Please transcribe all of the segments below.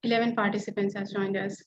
11 participants has joined us.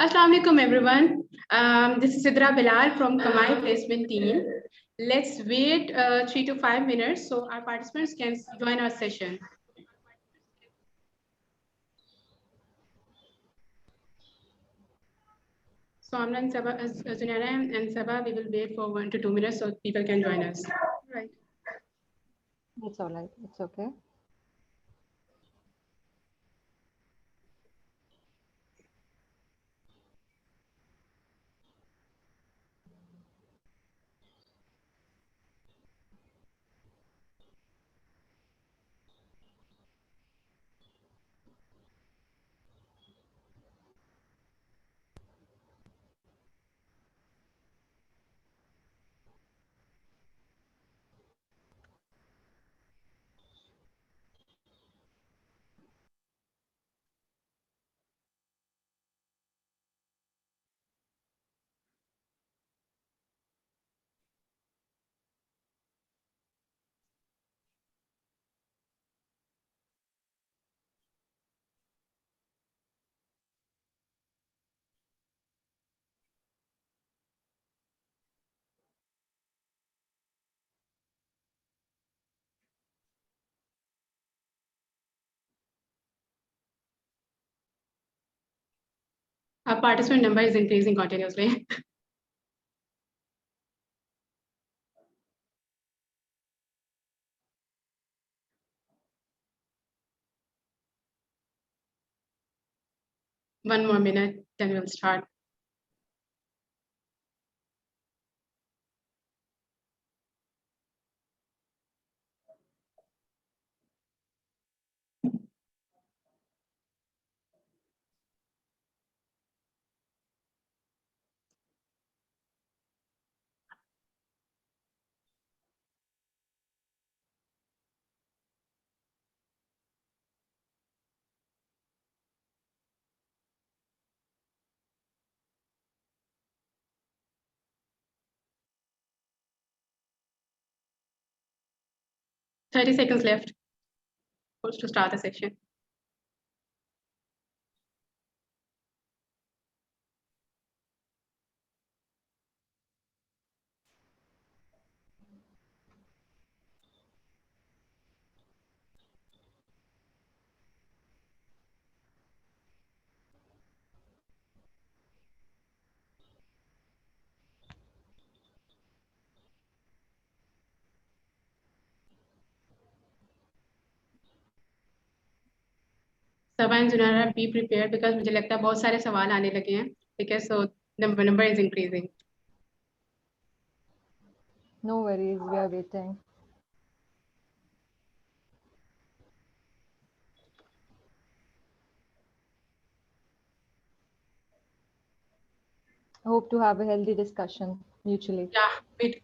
Assalamu alaikum everyone. This is Sidra Bilal from Kamai Placement Team. Let's wait 3 to 5 minutes so our participants can join our session. So Amna and Saba, Zunaira and Saba, we will wait for 1 to 2 minutes so people can join us. Right. It's all right. It's okay. Our participant number is increasing continuously. One more minute, then we'll start. Thirty seconds left to start the session. Saba and Junara be prepare because मुझे लगता है बहुत सारे सवाल आने लगे हैं ठीक है सो number is increasing. No worries. We are waiting. Hope to have a healthy discussion mutually. Yeah, wait.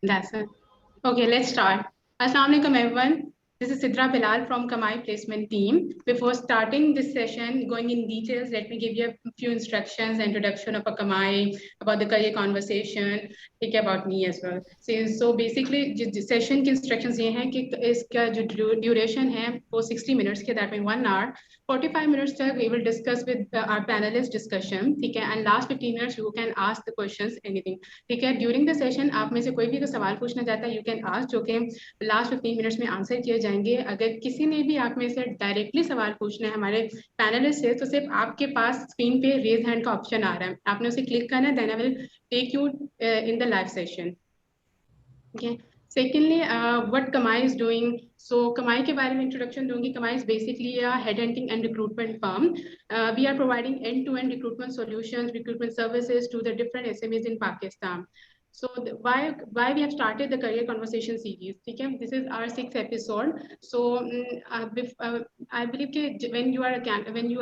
That's it. Okay, let's start. Assalamu alaikum, everyone. This is Sidra Bilal from Kamai Placement Team. Before starting this session, going in details, let me give you a few instructions, introduction of a Kamai, about the career conversation, ठीक है, about me as well. So basically, जिस session की instructions ये हैं कि इसका जो duration है वो 60 minutes के, that means 1 hour. 45 minutes तक we will discuss with our panelist discussion, ठीक है, and last 15 minutes you can ask the questions, anything. ठीक है, ड्यूरिंग द सेशन आप में से कोई भी अगर सवाल पूछना चाहता है, यू कैन आस्क, जो कि लास्ट 15 मिनट्स में आंसर किए जाएंगे. अगर किसी ने भी आप में से डायरेक्टली सवाल पूछना है हमारे पैनलिस्ट से, तो सिर्फ आपके पास स्क्रीन पे रेज हैंड का ऑप्शन आ रहा है, आपने उसे क्लिक करना है, then I will take you in the live session. Okay. Secondly, what Kamai is doing. So Kamai के बारे में introduction दूंगी. Kamai is basically a headhunting and recruitment firm. We are providing end-to-end recruitment solutions, recruitment services to the different SMEs in Pakistan. So why we have started the career conversation series? Okay, this is our 6th episode. So I believe that when you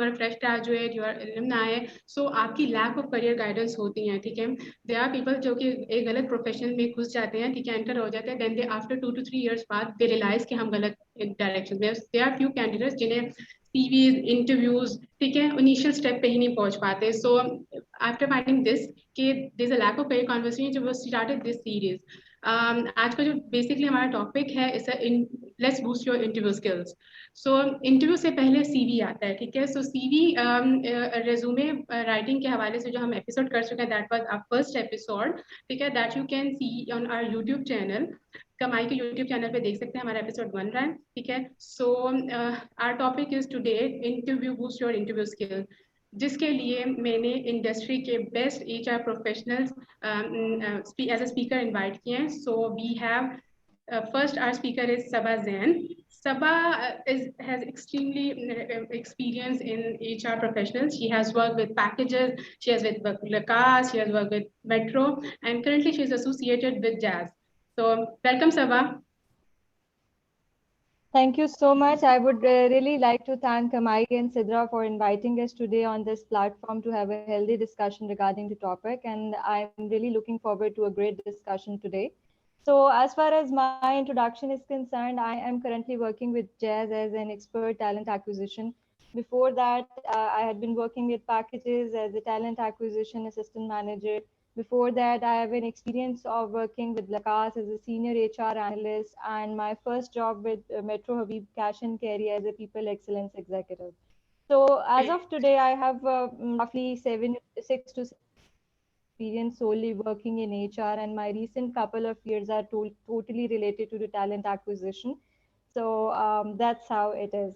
are a fresh graduate, you are alumni, so आपकी lack of career guidance होती है, ठीक है. There are people जो कि एक गलत profession में घुस जाते हैं, ठीक है, एंटर हो जाते हैं, then they after 2 to 3 years बाद दे रियलाइज कि हम गलत डायरेक्शन में. देयर आर फ्यू कैंडिडेट्स जिन्हें सीवीज, इंटरव्यूज, ठीक है, इनिशियल स्टेप पे ही नहीं पहुंच पाते. सो आफ्टर फाइंडिंग दिस कि there is a lack of career conversation, जो स्टार्टेड दिस सीरीज. आज का जो बेसिकली हमारा टॉपिक है, is let's boost your interview skills. So interview से पहले सीवी आता है, ठीक है. सो सीवी रेज्यूमे राइटिंग के हवाले से जो हम एपिसोड कर चुके हैं, that was our first episode, ठीक है, that you can see on our YouTube channel. कमाई के यूट्यूब चैनल पे देख सकते हैं, हमारा एपिसोड 1 रहा है, ठीक है. So our topic is today interview boost your interview skill, जिसके लिए मैंने इंडस्ट्री के best HR professionals as a speaker invite किए हैं. So we have first our speaker is Saba Zain. Saba has extremely experience in HR professionals. She has worked with packages, she has worked with Lakas, she has worked with Metro, and currently she is associated with Jazz. So welcome, Saba. Thank you so much. I would really like to thank Kamai and Sidra for inviting us today on this platform to have a healthy discussion regarding the topic. And I'm really looking forward to a great discussion today. So as far as my introduction is concerned, I am currently working with Jazz as an expert talent acquisition. Before that, I had been working with packages as a talent acquisition assistant manager. Before that, I have an experience of working with Lakas as a senior HR analyst, and my first job with Metro Habib Cash and Carry as a people excellence executive. So as of today, I have roughly 6 to 7 experience solely working in HR, and my recent couple of years are totally related to the talent acquisition. So that's how it is.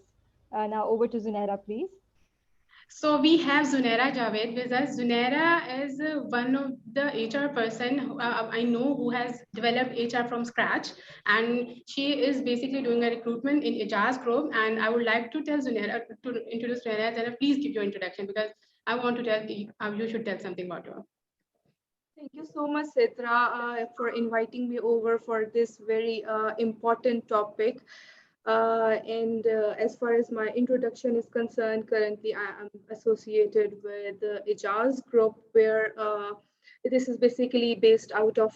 Now over to Zunaira, please. So we have Zunaira Javed with us. Zunaira is one of the HR person I know who has developed HR from scratch, and she is basically doing a recruitment in Ijaz Group. And I would like to tell Zunaira to introduce Zunaira. Zunaira, please give your introduction, because I want to tell you should tell something about her. Thank you so much, Sidra, for inviting me over for this very important topic. As far as my introduction is concerned, currently I am associated with the Ijaz Group, where this is basically based out of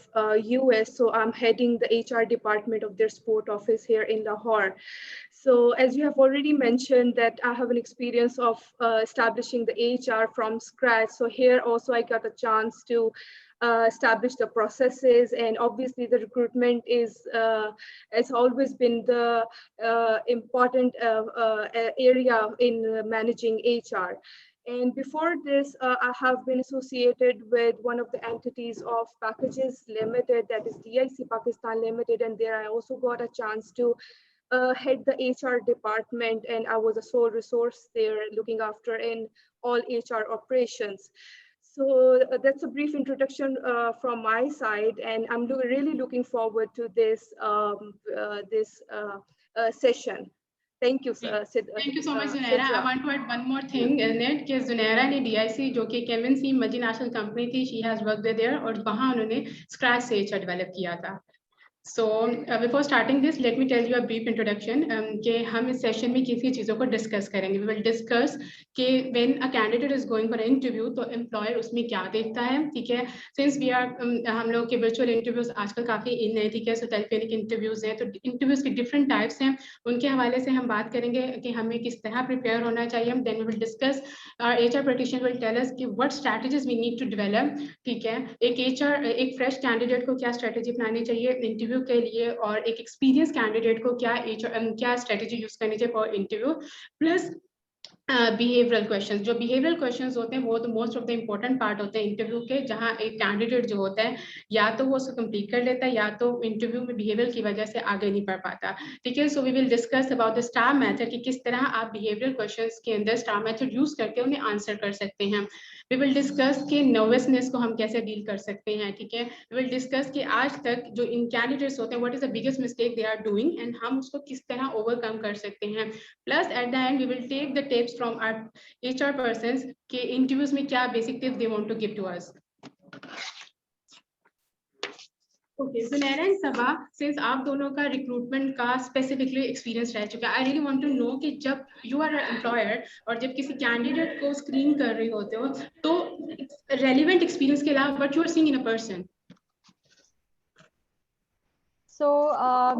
US. So I'm heading the HR department of their sport office here in Lahore. So as you have already mentioned that I have an experience of establishing the HR from scratch. So here also I got a chance to establish the processes, and obviously the recruitment is has always been the important area in managing HR. And before this, I have been associated with one of the entities of Packages Limited, that is DIC Pakistan Limited, and there I also got a chance to head the HR department, and I was a sole resource there looking after in all HR operations. So that's a brief introduction from my side, and I'm really looking forward to this session. Thank you, Sid. Thank you so much, Zunaira. I want to add one more thing in it कि Zunaira ने DIC जो कि Kevin C multinational company थी, she has worked there और वहाँ उन्होंने scratch से HR develop किया था. So before starting this, let me tell you a brief introduction. कि हम इस सेशन में किसी चीज़ों को डिस्कस करेंगे. We will discuss कि when a candidate is going for an interview, तो employer उसमें क्या देखता है, ठीक है? Since we are हम लोग के virtual interviews आजकल काफ़ी in है, ठीक है? So telephonic interviews हैं, तो interviews के different types हैं. उनके हवाले से हम बात करेंगे कि हमें किस तरह prepare होना चाहिए. Then we will discuss. Our HR practitioner will tell us कि what strategies we need to develop. ठीक है, एक HR एक फ्रेश कैंडिडेट को क्या स्ट्रेटेजी अपनानी चाहिए इंटरव्यू के लिए, और एक एक्सपीरियंस कैंडिडेट को क्या स्ट्रेटेजी यूज करनी चाहिए for interview. Plus behavioural questions, जो बिहेवियरल क्वेश्चंस होते हैं वो तो most of the important part होते हैं इंटरव्यू के, जहां एक कैंडिडेट जो होता है या तो वो उसको कंप्लीट कर लेता है या तो इंटरव्यू में बिहेवियर की वजह से आगे नहीं बढ़ पाता. ठीक है, so we will discuss about the STAR method कि किस तरह आप बिहेवियरल क्वेश्चंस के अंदर स्टार मेथड यूज करके उन्हें आंसर कर सकते हैं. वी विल डिस्कस कि नर्वसनेस को हम कैसे डील कर सकते हैं. ठीक है, वी विल डिस्कस कि आज तक जो इन कैंडिडेट्स होते हैं what is the biggest mistake they are doing and हम उसको किस तरह ओवरकम कर सकते हैं. Plus at the end we will take the tips from our HR persons के इंटरव्यूज में क्या basic tips they want to give to us. Okay, Zunaira and Sabah, since आप दोनों का रिक्रूटमेंट का स्पेसिफिकली एक्सपीरियंस रह चुका है, I really want to know कि जब यू आर एम्प्लॉयर और जब किसी कैंडिडेट को स्क्रीन कर रहे होते हो तो रेलिवेंट एक्सपीरियंस के अलावा what you are seeing in a person. So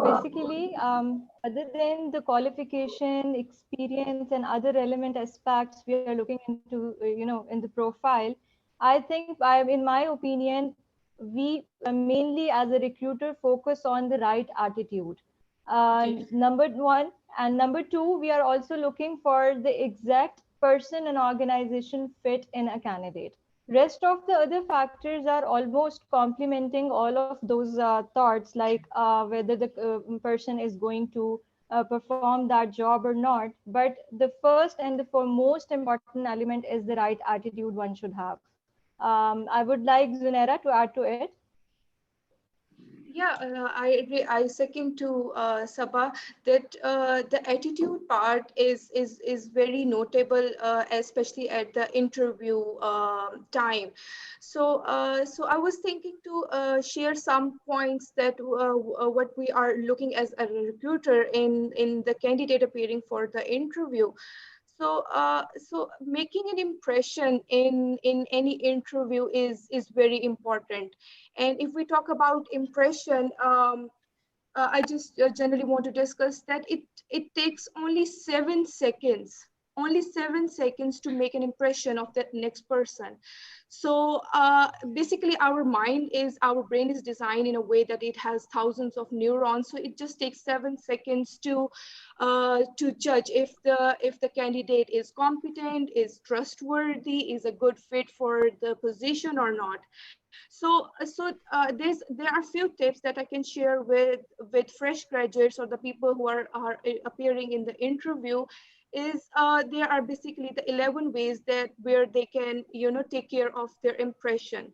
basically, other than the qualification, experience, and other relevant aspects we are looking into, in the profile, I think, in my opinion, we mainly as a recruiter focus on the right attitude. Number one, and number two, we are also looking for the exact person and organization fit in a candidate. Rest of the other factors are almost complementing all of those thoughts, like whether the person is going to perform that job or not. But the first and the most important element is the right attitude one should have. I would like Zunaira to add to it. Yeah, I agree. I second to Sabah that the attitude part is very notable, especially at the interview time. So so I was thinking to share some points that what we are looking as a recruiter in the candidate appearing for the interview. So so making an impression in any interview is very important. And if we talk about impression, I just generally want to discuss that it takes only 7 seconds, only 7 seconds to make an impression of that next person. So basically our brain is designed in a way that it has thousands of neurons. So it just takes 7 seconds to judge if the candidate is competent, is trustworthy, is a good fit for the position or not. So there are few tips that I can share with fresh graduates or the people who are appearing in the interview. Is there are basically the 11 ways that where they can take care of their impression.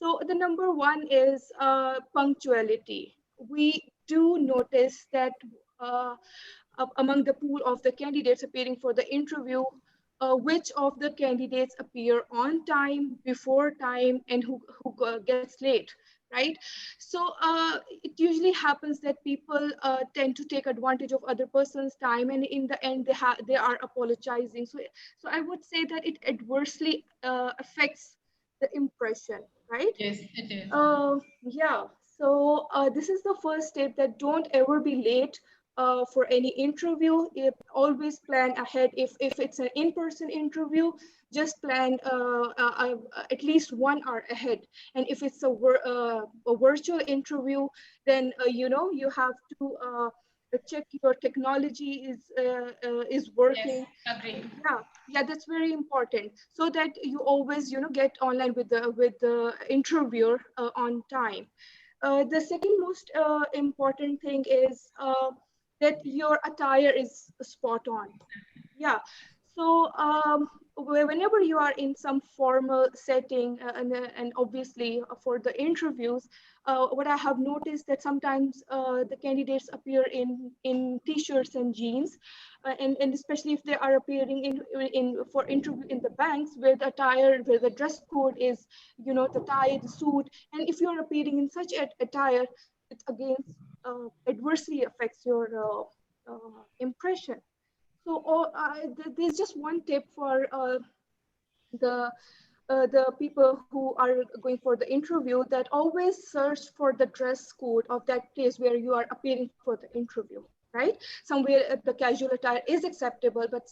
So the number one is punctuality. We do notice that among the pool of the candidates appearing for the interview, which of the candidates appear on time, before time, and who gets late, right? So it usually happens that people tend to take advantage of other person's time, and in the end they are apologizing. So I would say that it adversely affects the impression, right? Yes, it is. Yeah. So this is the first step, that don't ever be late for any interview. Always plan ahead. If it's an in-person interview, just plan at least 1 hour ahead. And if it's a virtual interview, then you have to check your technology is working. Yes, agree. Yeah, that's very important, so that you always get online with the interviewer on time. The second most important thing is that your attire is spot on. Yeah. So whenever you are in some formal setting, and obviously for the interviews, what I have noticed that sometimes the candidates appear in t-shirts and jeans, and especially if they are appearing for interview in the banks, where the attire, where the dress code is the tie, the suit. And if you are appearing in such attire, it against adversely affects your impression. So there's just one tip for the people who are going for the interview, that always search for the dress code of that place where you are appearing for the interview, right? Somewhere the casual attire is acceptable, but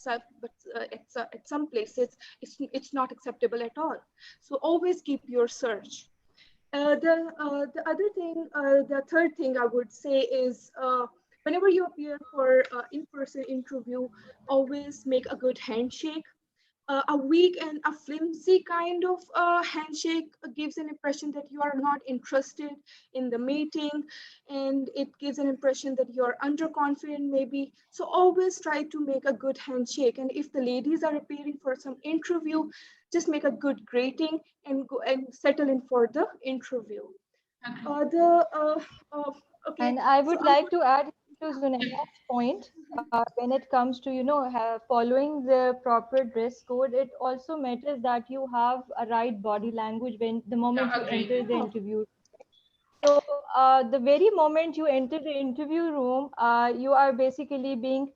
at some places it's not acceptable at all. So always keep your search. The other thing, the third thing I would say is, whenever you appear for in-person interview, always make a good handshake. A weak and a flimsy kind of handshake gives an impression that you are not interested in the meeting, and it gives an impression that you're underconfident maybe. So always try to make a good handshake. And if the ladies are appearing for some interview, just make a good greeting and go and settle in for the interview. Okay, And I so would like to add to Zunaira's point, when it comes to, following the proper dress code, it also matters that you have a right body language when the moment you Agree. enter the interview. So the very moment you enter the interview room, you are basically being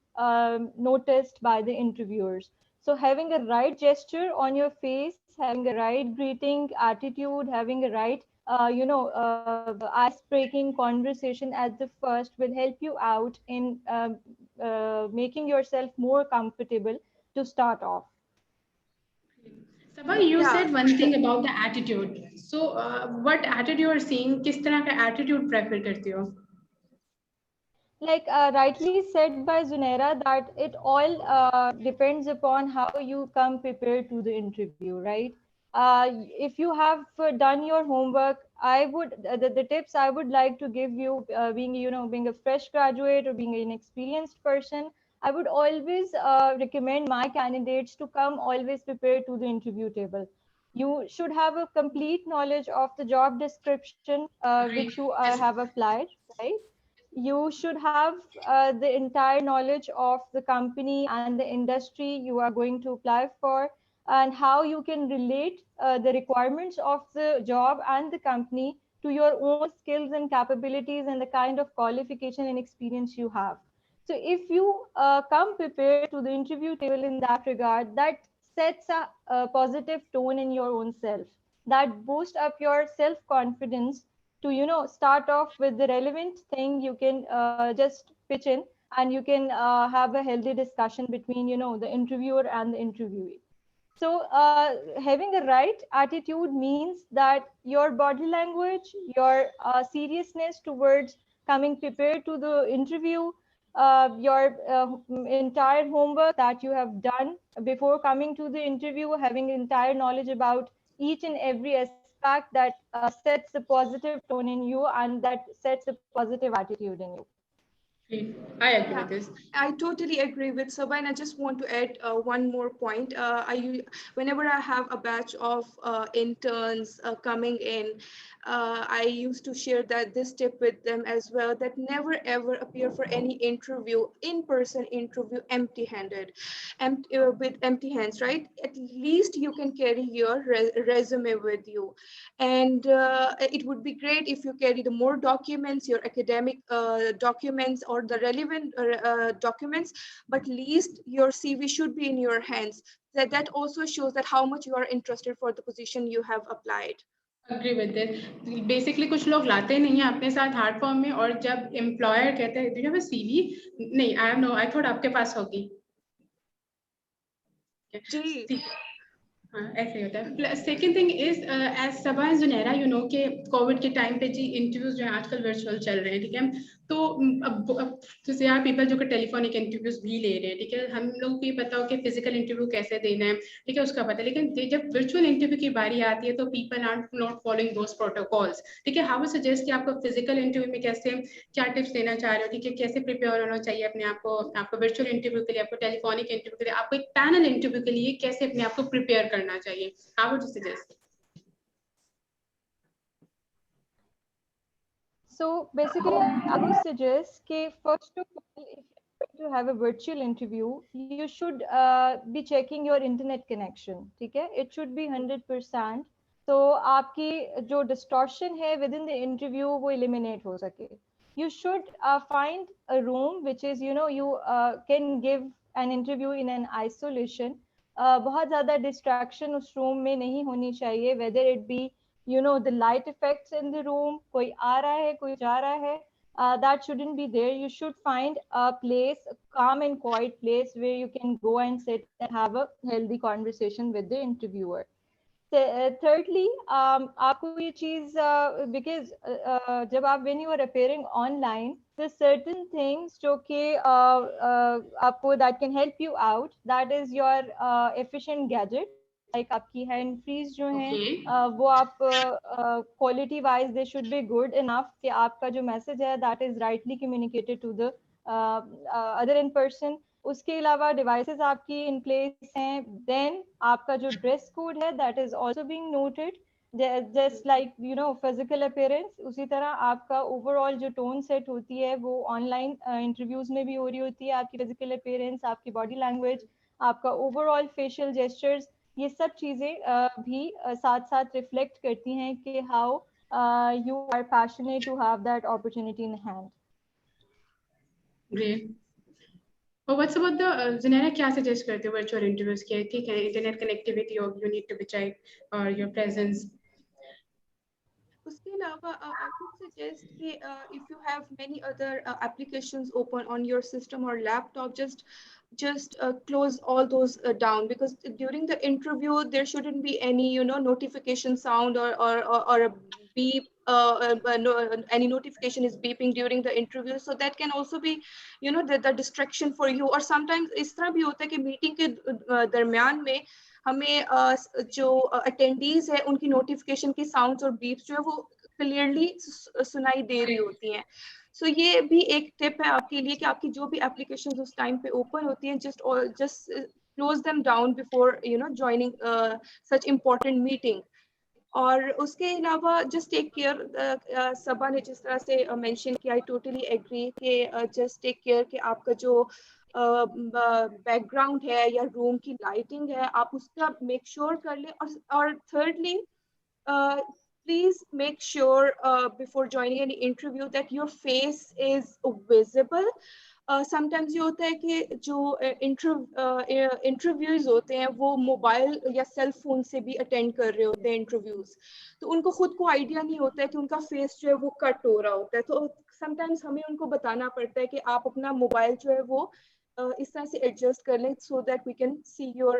noticed by the interviewers. So having a right gesture on your face, having a right greeting attitude, having a right, ice-breaking conversation at the first will help you out in making yourself more comfortable to start off. Sabha, you yeah. said one thing about the attitude. So, what attitude you are seeing? किस तरह का attitude prefer करते हो? Like rightly said by Zunaira, that it all depends upon how you come prepared to the interview, right? If you have done your homework, I would the tips I would like to give you, being a fresh graduate or being an experienced person, I would always recommend my candidates to come always prepared to the interview table. You should have a complete knowledge of the job description which Agree. you Yes. have applied, right? You should have the entire knowledge of the company and the industry you are going to apply for, and how you can relate the requirements of the job and the company to your own skills and capabilities and the kind of qualification and experience you have. So if you come prepared to the interview table in that regard, that sets a positive tone in your own self, that boosts up your self confidence to start off with the relevant thing. You can just pitch in, and you can have a healthy discussion between the interviewer and the interviewee. So having a right attitude means that your body language, your seriousness towards coming prepared to the interview, your entire homework that you have done before coming to the interview, having entire knowledge about each and every aspect that sets a positive tone in you and that sets a positive attitude in you. I agree Yeah, with this. I totally agree with Sabha, and I just want to add one more point. Whenever I have a batch of interns coming in, I used to share this tip with them as well, that never ever appear for any interview, in-person interview, empty-handed, with empty hands, right? At least you can carry your resume with you, and it would be great if you carry the more documents, your academic documents or the relevant documents, but least your CV should be in your hands. That also shows that how much you are interested for the position you have applied. Agree with this. Basically कुछ लोग लाते नहीं हैं अपने साथ hard form में, और जब employer कहते हैं do you have a CV? नहीं, I thought आपके पास होगी. जी. हाँ, ऐसे ही होता है. Second thing is, as Saba and Junaira you know कि कोविड के टाइम पे जी इंटरव्यूज जो है आजकल वर्चुअल चल रहे हैं, ठीक है. तो अब जैसे यार पीपल जो कि टेलीफोनिक इंटरव्यूज भी ले रहे हैं, ठीक है. हम लोग को ये पता हो कि फिजिकल इंटरव्यू कैसे देना है, ठीक है, उसका पता है. लेकिन जब वर्चुअल इंटरव्यू की बारी आती है तो people are not following those protocols, ठीक है. हाउ वुड सजेस्ट कि आपको फिजिकल इंटरव्यू में कैसे, क्या टिप्स देना चाह रहे हो, ठीक है, कैसे प्रिपेयर होना चाहिए अपने आप को, आपको वर्चुअल इंटरव्यू के लिए, आपको टेलीफोनिक इंटरव्यू के लिए, आपको एक पैनल इंटरव्यू के लिए कैसे अपने आप को प्रिपेयर करना चाहिए? How would you suggest? So basically, I would suggest that first of all, if you're going to have a virtual interview, you should be checking your internet connection. Okay, it should be 100%. तो आपकी जो distortion है with in the interview वो eliminate हो सके. You should find a room which is, you know, you can give an interview in an isolation. बहुत ज़्यादा distraction उस room में नहीं होनी चाहिए, whether it be, you know, the light effects in the room, कोई आ रहा है, कोई जा रहा है, that shouldn't be there. You should find a place, a calm and quiet place where you can go and sit and have a healthy conversation with the interviewer. Thirdly, आपको ये चीज because जब आप when you are appearing online, there's certain things जो कि आपको that can help you out. That is your efficient gadget. Like आपकी hand freeze जो हैं, Okay. वो आप quality wise they should be good enough कि आपका जो message है that is rightly communicated to the other in person. उसके अलावा डिवाइसेस आपकी इन प्लेस हैं. देन आपका जो ड्रेस कोड है that is also being noted, just like you know physical appearance. उसी तरह आपका ओवरऑल जो टोन सेट होती है वो ऑनलाइन इंटरव्यूज में भी हो रही होती है. आपकी फिजिकल अपीयरेंस, आपकी बॉडी लैंग्वेज, आपका ओवरऑल फेशियल जेस्चर्स, ये सब चीजें भी साथ साथ रिफ्लेक्ट करती हैं कि how you are passionate to have that opportunity in hand. Great. और व्हाट्स अबाउट द ज़ुनैरा, क्या सजेस्ट करते हो वर्चुअल इंटरव्यूज के? ठीक है, इंटरनेट कनेक्टिविटी हो, you need to be check और योर प्रेजेंस. उसके अलावा I would suggest कि if you have many other applications open on your system or laptop, just close all those down, because during the interview there shouldn't be any, you know, notification sound or a beep. No, any notification is beeping during the interview, so that can also be, you know, the distraction for you. Or sometimes इस तरह भी होता है कि meeting के दरमियान में हमें जो अटेंडीज है उनकी नोटिफिकेशन की साउंड्स और बीप्स जो है वो क्लियरली सुनाई दे रही होती हैं. सो ये भी एक टिप है आपके लिए कि आपकी जो भी एप्लीकेशंस उस टाइम पे ओपन होती हैं, just close them down before, you know, joining such important meeting. और उसके अलावा जस्ट टेक केयर, सबा ने जिस तरह से मेंशन किया, आई टोटली एग्री कि जस्ट टेक केयर कि आपका जो बैकग्राउंड है या रूम की लाइटिंग है आप उसका मेक श्योर कर लें. और thirdly, please make sure before joining any interview that your face is visible. Sometimes ये होता है कि जो इंटरव्यूज होते हैं वो मोबाइल या सेल फोन से भी अटेंड कर रहे होते हैं इंटरव्यूज, तो उनको खुद को आइडिया नहीं होता है कि उनका फेस जो है वो कट हो रहा होता है. तो समटाइम्स हमें उनको बताना पड़ता है कि आप अपना मोबाइल जो है वो इस तरह से एडजस्ट कर लें so that we can see your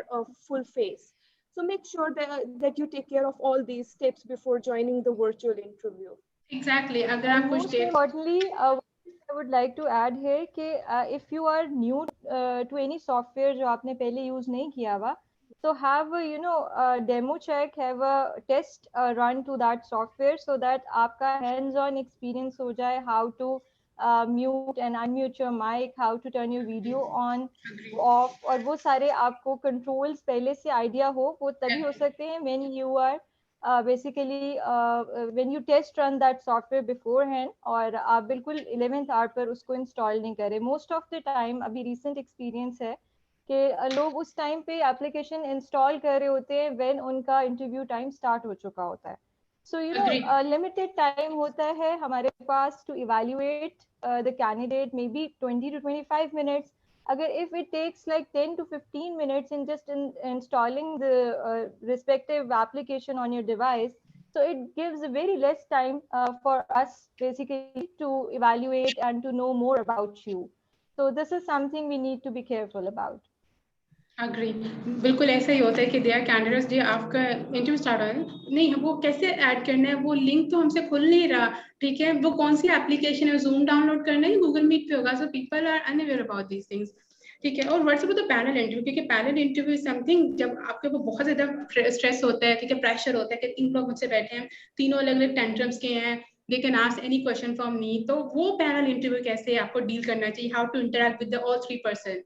full face. So make sure that you take care of all these steps before joining the virtual interview. Exactly. अगर आप कुछ Most importantly, I would like to add here कि if you are new to any software जो आपने पहले use नहीं किया हुआ, so have a, you know, demo check, have a test run to that software so that आपका hands-on experience हो जाए how to mute and unmute your mic, how to turn your video on, off, और वो सारे आपको controls पहले से idea हो. वो तभी हो सकते हैं when you are basically when you test run that software beforehand, और आप बिल्कुल 11th hour पर उसको install नहीं करें. Most of the time, अभी recent experience है कि लोग उस टाइम पे एप्लीकेशन इंस्टॉल कर रहे होते हैं when उनका इंटरव्यू टाइम स्टार्ट हो चुका होता है. So you know limited time होता है हमारे पास to evaluate the candidate, maybe 20 to 25 minutes. Agar if it takes like 10 to 15 minutes in just installing the respective application on your device, so it gives a very less time for us basically to evaluate and to know more about you. So this is something we need to be careful about. Agree. बिल्कुल ऐसा ही होता है कि there candidates जो आपका interview start हो नहीं, वो कैसे ऐड करना है, वो लिंक तो हमसे खुल नहीं रहा. ठीक है, वो कौन सी एप्लीकेशन है, जूम डाउनलोड करना है, गूगल मीट पे होगा. So people are unaware about these things. ठीक है. और what's about the panel interview, क्योंकि पैनल इंटरव्यू इज समथिंग जब आपके ऊपर बहुत ज्यादा स्ट्रेस होता है, ठीक है, प्रेशर होता है कि 3 लोग मुझसे बैठे हैं, तीनों अलग अलग टेंट्रम्स के हैं, they can ask any question from me. तो वो पैनल इंटरव्यू कैसे आपको डील करना चाहिए, how to interact with the all 3 person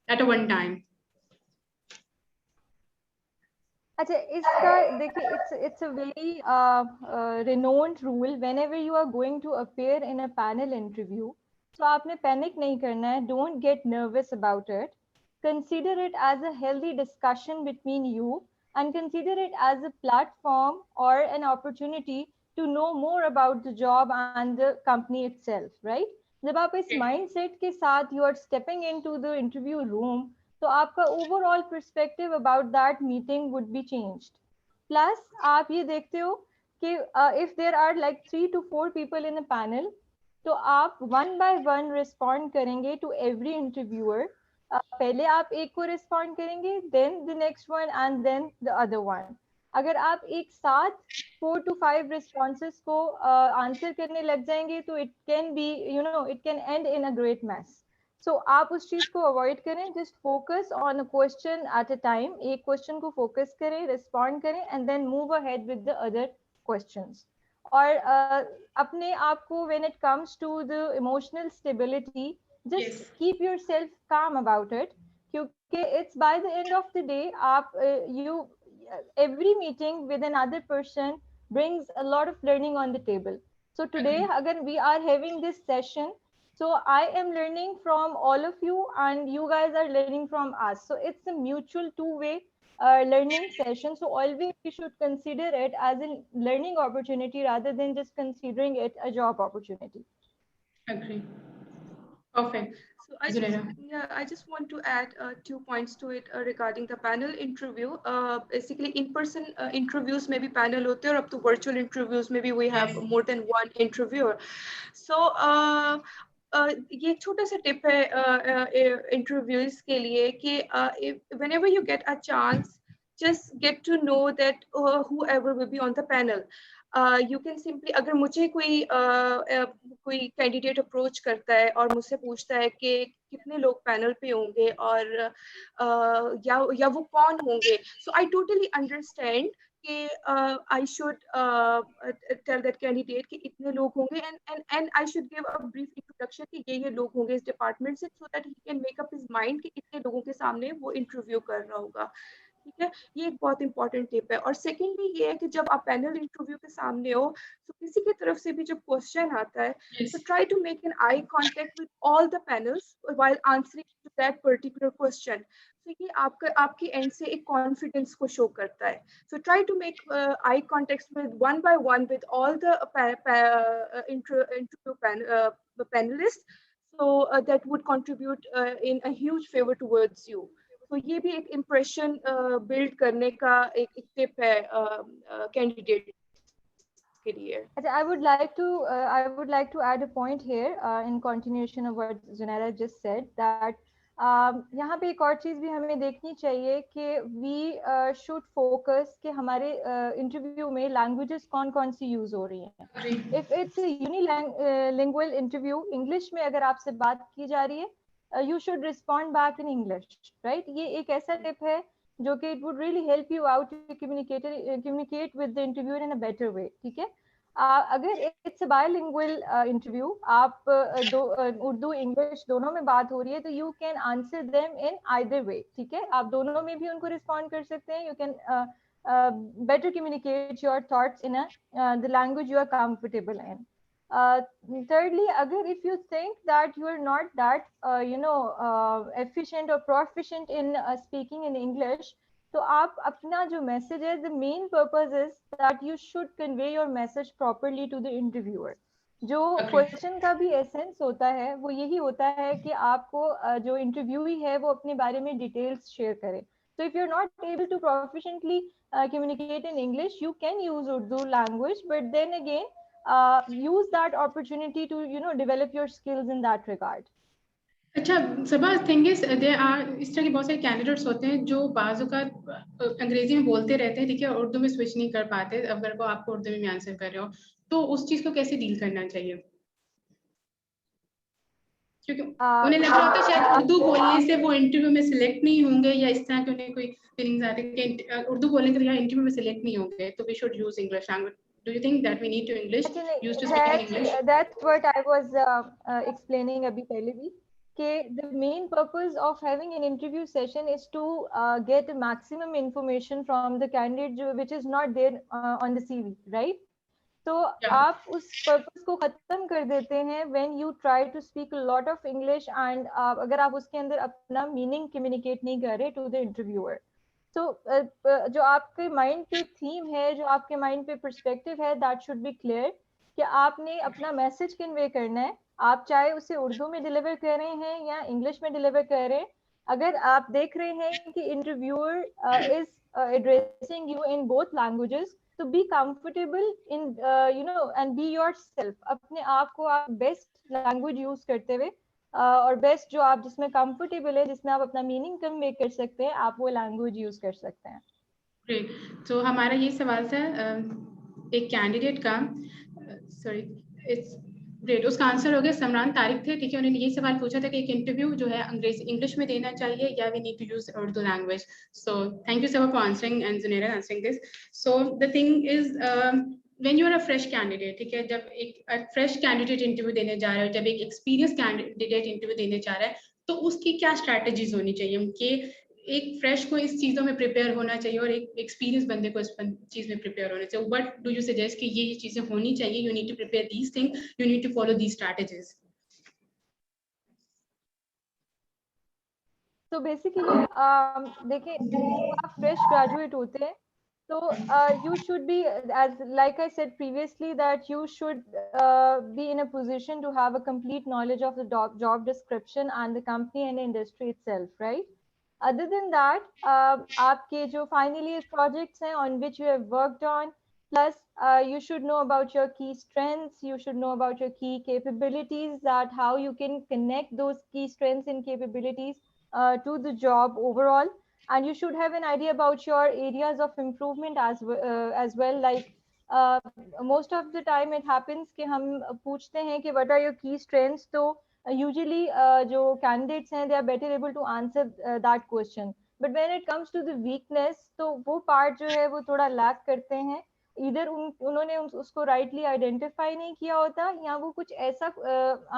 at a one time? अच्छा, इसका देखिए, it's a very renowned rule whenever you are going to appear in a panel interview. So आपने पैनिक नहीं करना है, don't get nervous about it. Consider it as a healthy discussion between you. and consider it as a platform or an opportunity to know more about the job and the company itself, right? जब आप इस mindset के साथ you are stepping into the interview room, तो आपका overall perspective about that meeting would be changed. Plus आप ये देखते हो कि if there are like 3 to 4 people in a panel, तो आप one by one respond करेंगे to every interviewer. पहले आप एक को respond करेंगे, then the next one and then the other one. अगर आप एक साथ 4 to 5 responses को answer करने लग जाएंगे, तो it can be, you know, it can end in a great mess. So आप उस चीज को avoid करें, just focus on a question at a time. एक question को focus करें, respond करें, and then move ahead with the other questions. और अपने आप को when it comes to the emotional stability, just keep yourself calm about it, क्योंकि it's by the end of the day आप every meeting with another person brings a lot of learning on the table. So today again we are having this session, so I am learning from all of you and you guys are learning from us, so it's a mutual two-way learning session. So always we should consider it as a learning opportunity rather than just considering it a job opportunity. Agree. Perfect. So I just want to add 2 points to it regarding the panel interview. Basically, in-person interviews maybe panel hote hain, aur ab to virtual interviews maybe we have more than one interviewer. So ये एक छोटा सा tip है interviews के लिए कि whenever you get a chance, just get to know that whoever will be on the panel. You can simply, अगर मुझे कोई कैंडिडेट अप्रोच करता है और मुझसे पूछता है कि कितने लोग पैनल पे होंगे और या वो कौन होंगे, so I totally understand कि I should tell that candidate कि इतने लोग होंगे and I should give a brief introduction कि ये लोग होंगे इस डिपार्टमेंट से, so that he can make up his mind कि इतने लोगों के सामने वो इंटरव्यू कर रहा होगा. ठीक है, ये एक बहुत इंपॉर्टेंट टिप है. और सेकेंडली ये है कि जब आप पैनल इंटरव्यू के सामने हो, तो किसी की तरफ से भी जब क्वेश्चन आता है, तो try to make an eye contact with all the panels while answering to that particular question. तो ये आपके एंड से एक कॉन्फिडेंस को शो करता है. So try to make eye contact with one by one with all the interview panelist, so that would contribute in a huge favor towards you. तो ये भी एक इम्प्रेशन बिल्ड करने का एक टिप है कैंडिडेट के लिए. I would like to add a point here in continuation of what Zunaira just said, that यहाँ पे एक और चीज भी हमें देखनी चाहिए कि we should focus कि हमारे इंटरव्यू में लैंग्वेजेस कौन सी यूज हो रही हैं. If it's a unilingual interview, English में अगर आपसे बात की जा रही है, you should respond back in English, right? ये एक ऐसा टिप है जो कि it would really help you out to communicate with the interviewer in a better way. ठीक है, अगर it's a bilingual interview, आप उर्दू इंग्लिश दोनों में बात हो रही है, तो you can answer them in either way. ठीक है, आप दोनों में भी उनको respond कर सकते हैं. You can better communicate your thoughts in the language you are comfortable in. Thirdly, agar if you think that you are not that efficient or proficient in speaking in English, तो आप अपना जो message है, the main purpose is that you should convey your message properly to the interviewer. जो question का भी essence होता है वो यही होता है कि आपको जो इंटरव्यूई है वो अपने बारे में डिटेल्स शेयर करे. So if you're not able to proficiently communicate in English, you can use Urdu language, but then again use that opportunity to develop your skills in that regard. अच्छा सबा, thing is there are इस तरह के बहुत सारे candidates होते हैं जो बाजू का अंग्रेजी में बोलते रहते हैं, ठीक है, उर्दू में स्विच नहीं कर पाते. अगर वो आपको उर्दू में आंसर कर रहे हो तो उस चीज को कैसे डील करना चाहिए? क्योंकि उन्हें लग रहा होता है शायद उर्दू बोलने से वो इंटरव्यू में सिलेक्ट नहीं होंगे, या इस तरह के उन्हें कोई फीलिंग्स आती है कि उर्दू बोलने के लिए इंटरव्यू में सिलेक्ट नहीं होंगे, तो we should use English language. Do you think that we need to use to speak in English? That's what I was explaining abhi pehle bhi, कि the main purpose of having an interview session is to get maximum information from the candidate which is not there on the CV, right? तो आप उस purpose को खत्म कर देते हैं when you try to speak a lot of English and अगर आप उसके अंदर अपना मीनिंग कम्युनिकेट नहीं कर रहे to the interviewer. So जो आपके माइंड पे थीम है, जो आपके माइंड पे पर्सपेक्टिव है, दैट शुड बी क्लियर कि आपने अपना मैसेज कन्वे करना है। आप चाहे उसे उर्दू में डिलीवर कर रहे हैं या इंग्लिश में डिलीवर कर रहे हैं, अगर आप देख रहे हैं कि interviewer is addressing you in both languages, तो be comfortable in you know and be yourself. अपने आप को आप बेस्ट लैंग्वेज यूज करते हुए और बेस्ट जो आप जिसमें कंफर्टेबल है, जिसमें आप अपना मीनिंग कन्वे कर सकते हैं, आप वो लैंग्वेज यूज कर सकते हैं। ग्रेट। तो हमारा ये सवाल था एक कैंडिडेट का, सॉरी इट्स ग्रेट, उसका आंसर हो गया। समरान तारिक थे, ठीक है। उन्होंने ये सवाल पूछा था कि एक इंटरव्यू जो है अंग्रेजी इंग्लिश में देना चाहिए या we need to use Urdu language. So thank you so much for answering and Junera answering this. So the thing is when you are a fresh candidate, ठीक है, जब एक फ्रेश कैंडिडेट इंटरव्यू देने जा रहे हो, जब एक एक्सपीरियंस कैंडिडेट इंटरव्यू देने जा रहा है, तो उसकी क्या स्ट्रैटेजीज होनी चाहिए कि एक फ्रेश को इस चीजों में प्रिपेयर होना चाहिए और एक एक्सपीरियंस बंदे को इस चीज में प्रिपेयर होना चाहिए? व्हाट डू यू सजेस्ट कि ये चीजें होनी चाहिए? You need to prepare these thing, you need to follow these strategies. तो बेसिकली देखिए, जब आप फ्रेश ग्रेजुएट होते हैं, so you should be, as like I said previously, that you should be in a position to have a complete knowledge of the job description and the company and the industry itself, right? Other than that, आपके जो final year projects हैं on which you have worked on, plus you should know about your key strengths, you should know about your key capabilities, that how you can connect those key strengths and capabilities to the job overall. And you should have an idea about your areas of improvement as well. Like uh, most of the time it happens कि हम पूछते हैं कि what are your key strengths, तो usually जो candidates हैं they are better able to answer that question. But when it comes to the weakness, तो वो part जो है वो थोड़ा lack करते हैं। इधर उन्होंने उसको rightly identify नहीं किया होता, या वो कुछ ऐसा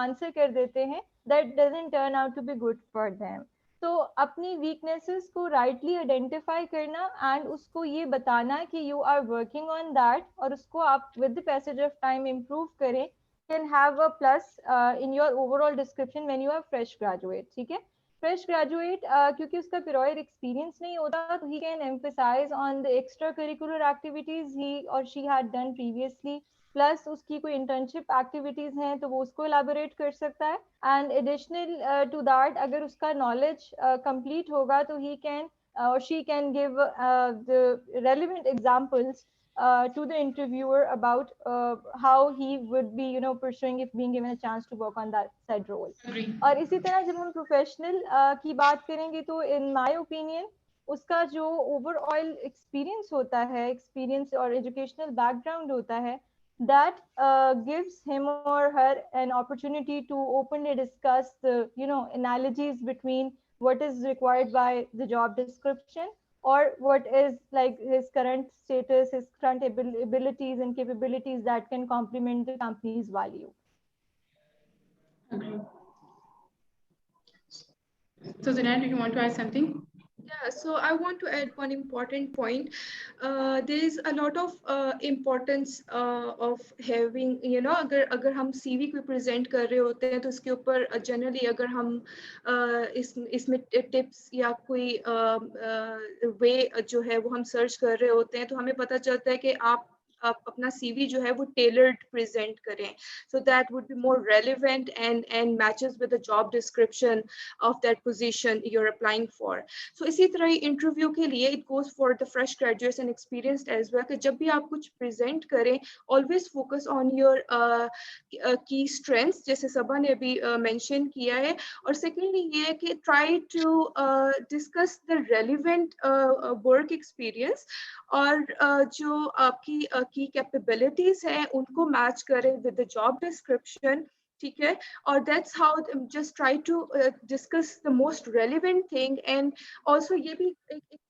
answer कर देते हैं that doesn't turn out to be good for them. तो अपनी वीकनेसेस को राइटली आइडेंटिफाई करना एंड उसको ये बताना कि you are working on that, और उसको आप with the passage of time improve करें, can have a plus in your overall description when you are fresh graduate. ठीक है, फ्रेश ग्रेजुएट क्योंकि उसका प्रायर एक्सपीरियंस नहीं होता, तो he can emphasize on the extra curricular activities he और she had done previously, plus उसकी कोई इंटर्नशिप एक्टिविटीज हैं तो वो उसको एलाबोरेट कर सकता है। एंड एडिशनल टू दैट, अगर उसका नॉलेज कंप्लीट होगा तो he can or she can give the relevant examples to the interviewer about how he would be, you know, pursuing if being given a chance to work on that said role. और इसी तरह जब हम professional की बात करेंगे, तो in my opinion उसका जो ओवरऑल एक्सपीरियंस होता है, एक्सपीरियंस और एजुकेशनल बैकग्राउंड होता है, that gives him or her an opportunity to openly discuss the, you know, analogies between what is required by the job description or what is like his current status, his current abilities and capabilities that can complement the company's value. Okay. So Zainab, do you want to add something? Yeah, so I want to add one important point. There is a lot of importance of having, you know, अगर हम CV को present कर रहे होते हैं तो उसके ऊपर generally अगर हम इसमें tips या कोई way जो है वो हम search कर रहे होते हैं, तो हमें पता चलता है कि आप अपना CV जो है वो tailored present करें, so that would be more relevant and matches with the job description of that position you're applying for. So इसी तरह ही इंटरव्यू के लिए it goes for the fresh graduates and experienced as well, कि जब भी आप कुछ present करें, always focus on your key strengths, जैसे सबा ने अभी mention किया है, और secondly ये है कि try to discuss the relevant work experience, और जो आपकी key capabilities हैं उनको match करें with the job description, ठीक है, और that's how just try to discuss the most relevant thing. And also ये भी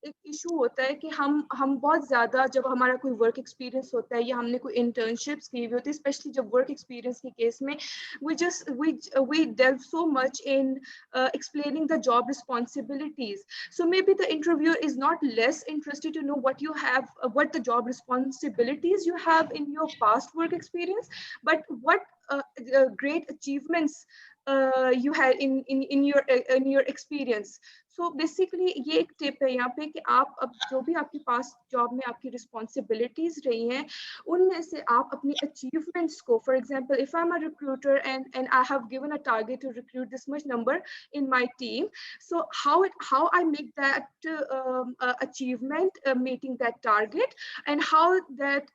एक issue होता है कि हम बहुत ज़्यादा जब हमारा कोई work experience होता है या हमने कोई internships की हुई होती है, especially जब work experience के case में we delve so much in explaining the job responsibilities. So maybe the interviewer is not less interested to know what you have, what the job responsibilities you have in your past work experience, but what great achievements you had in your experience. So basically ये एक tip है यहाँ पे कि आप अब जो भी आपके पास जॉब में आपकी रिस्पॉन्सिबिलिटीज रही हैं उनमें से आप अपनी अचीवमेंट्स को, for example if I am a recruiter and I have given a target to recruit this much number in my team, so how I make that achievement meeting that target, and how that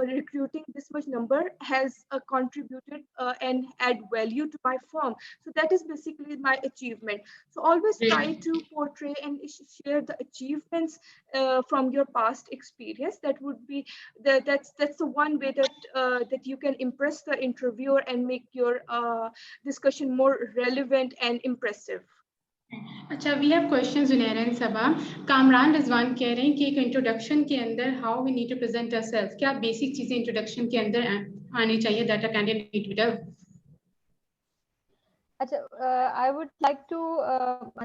recruiting this much number has contributed and add value to my firm. So that is basically my achievement. So always try to portray and share the achievements from your past experience. That would be that's the one way that you can impress the interviewer and make your discussion more relevant and impressive. अच्छा, we have question Junair and Saba. Kamran Rizwan कह रहे हैं कि एक introduction के अंदर how we need to present ourselves, क्या basic चीजें इंट्रोडक्शन के अंदर आनी चाहिए that a candidate need to do? अच्छा, I would like to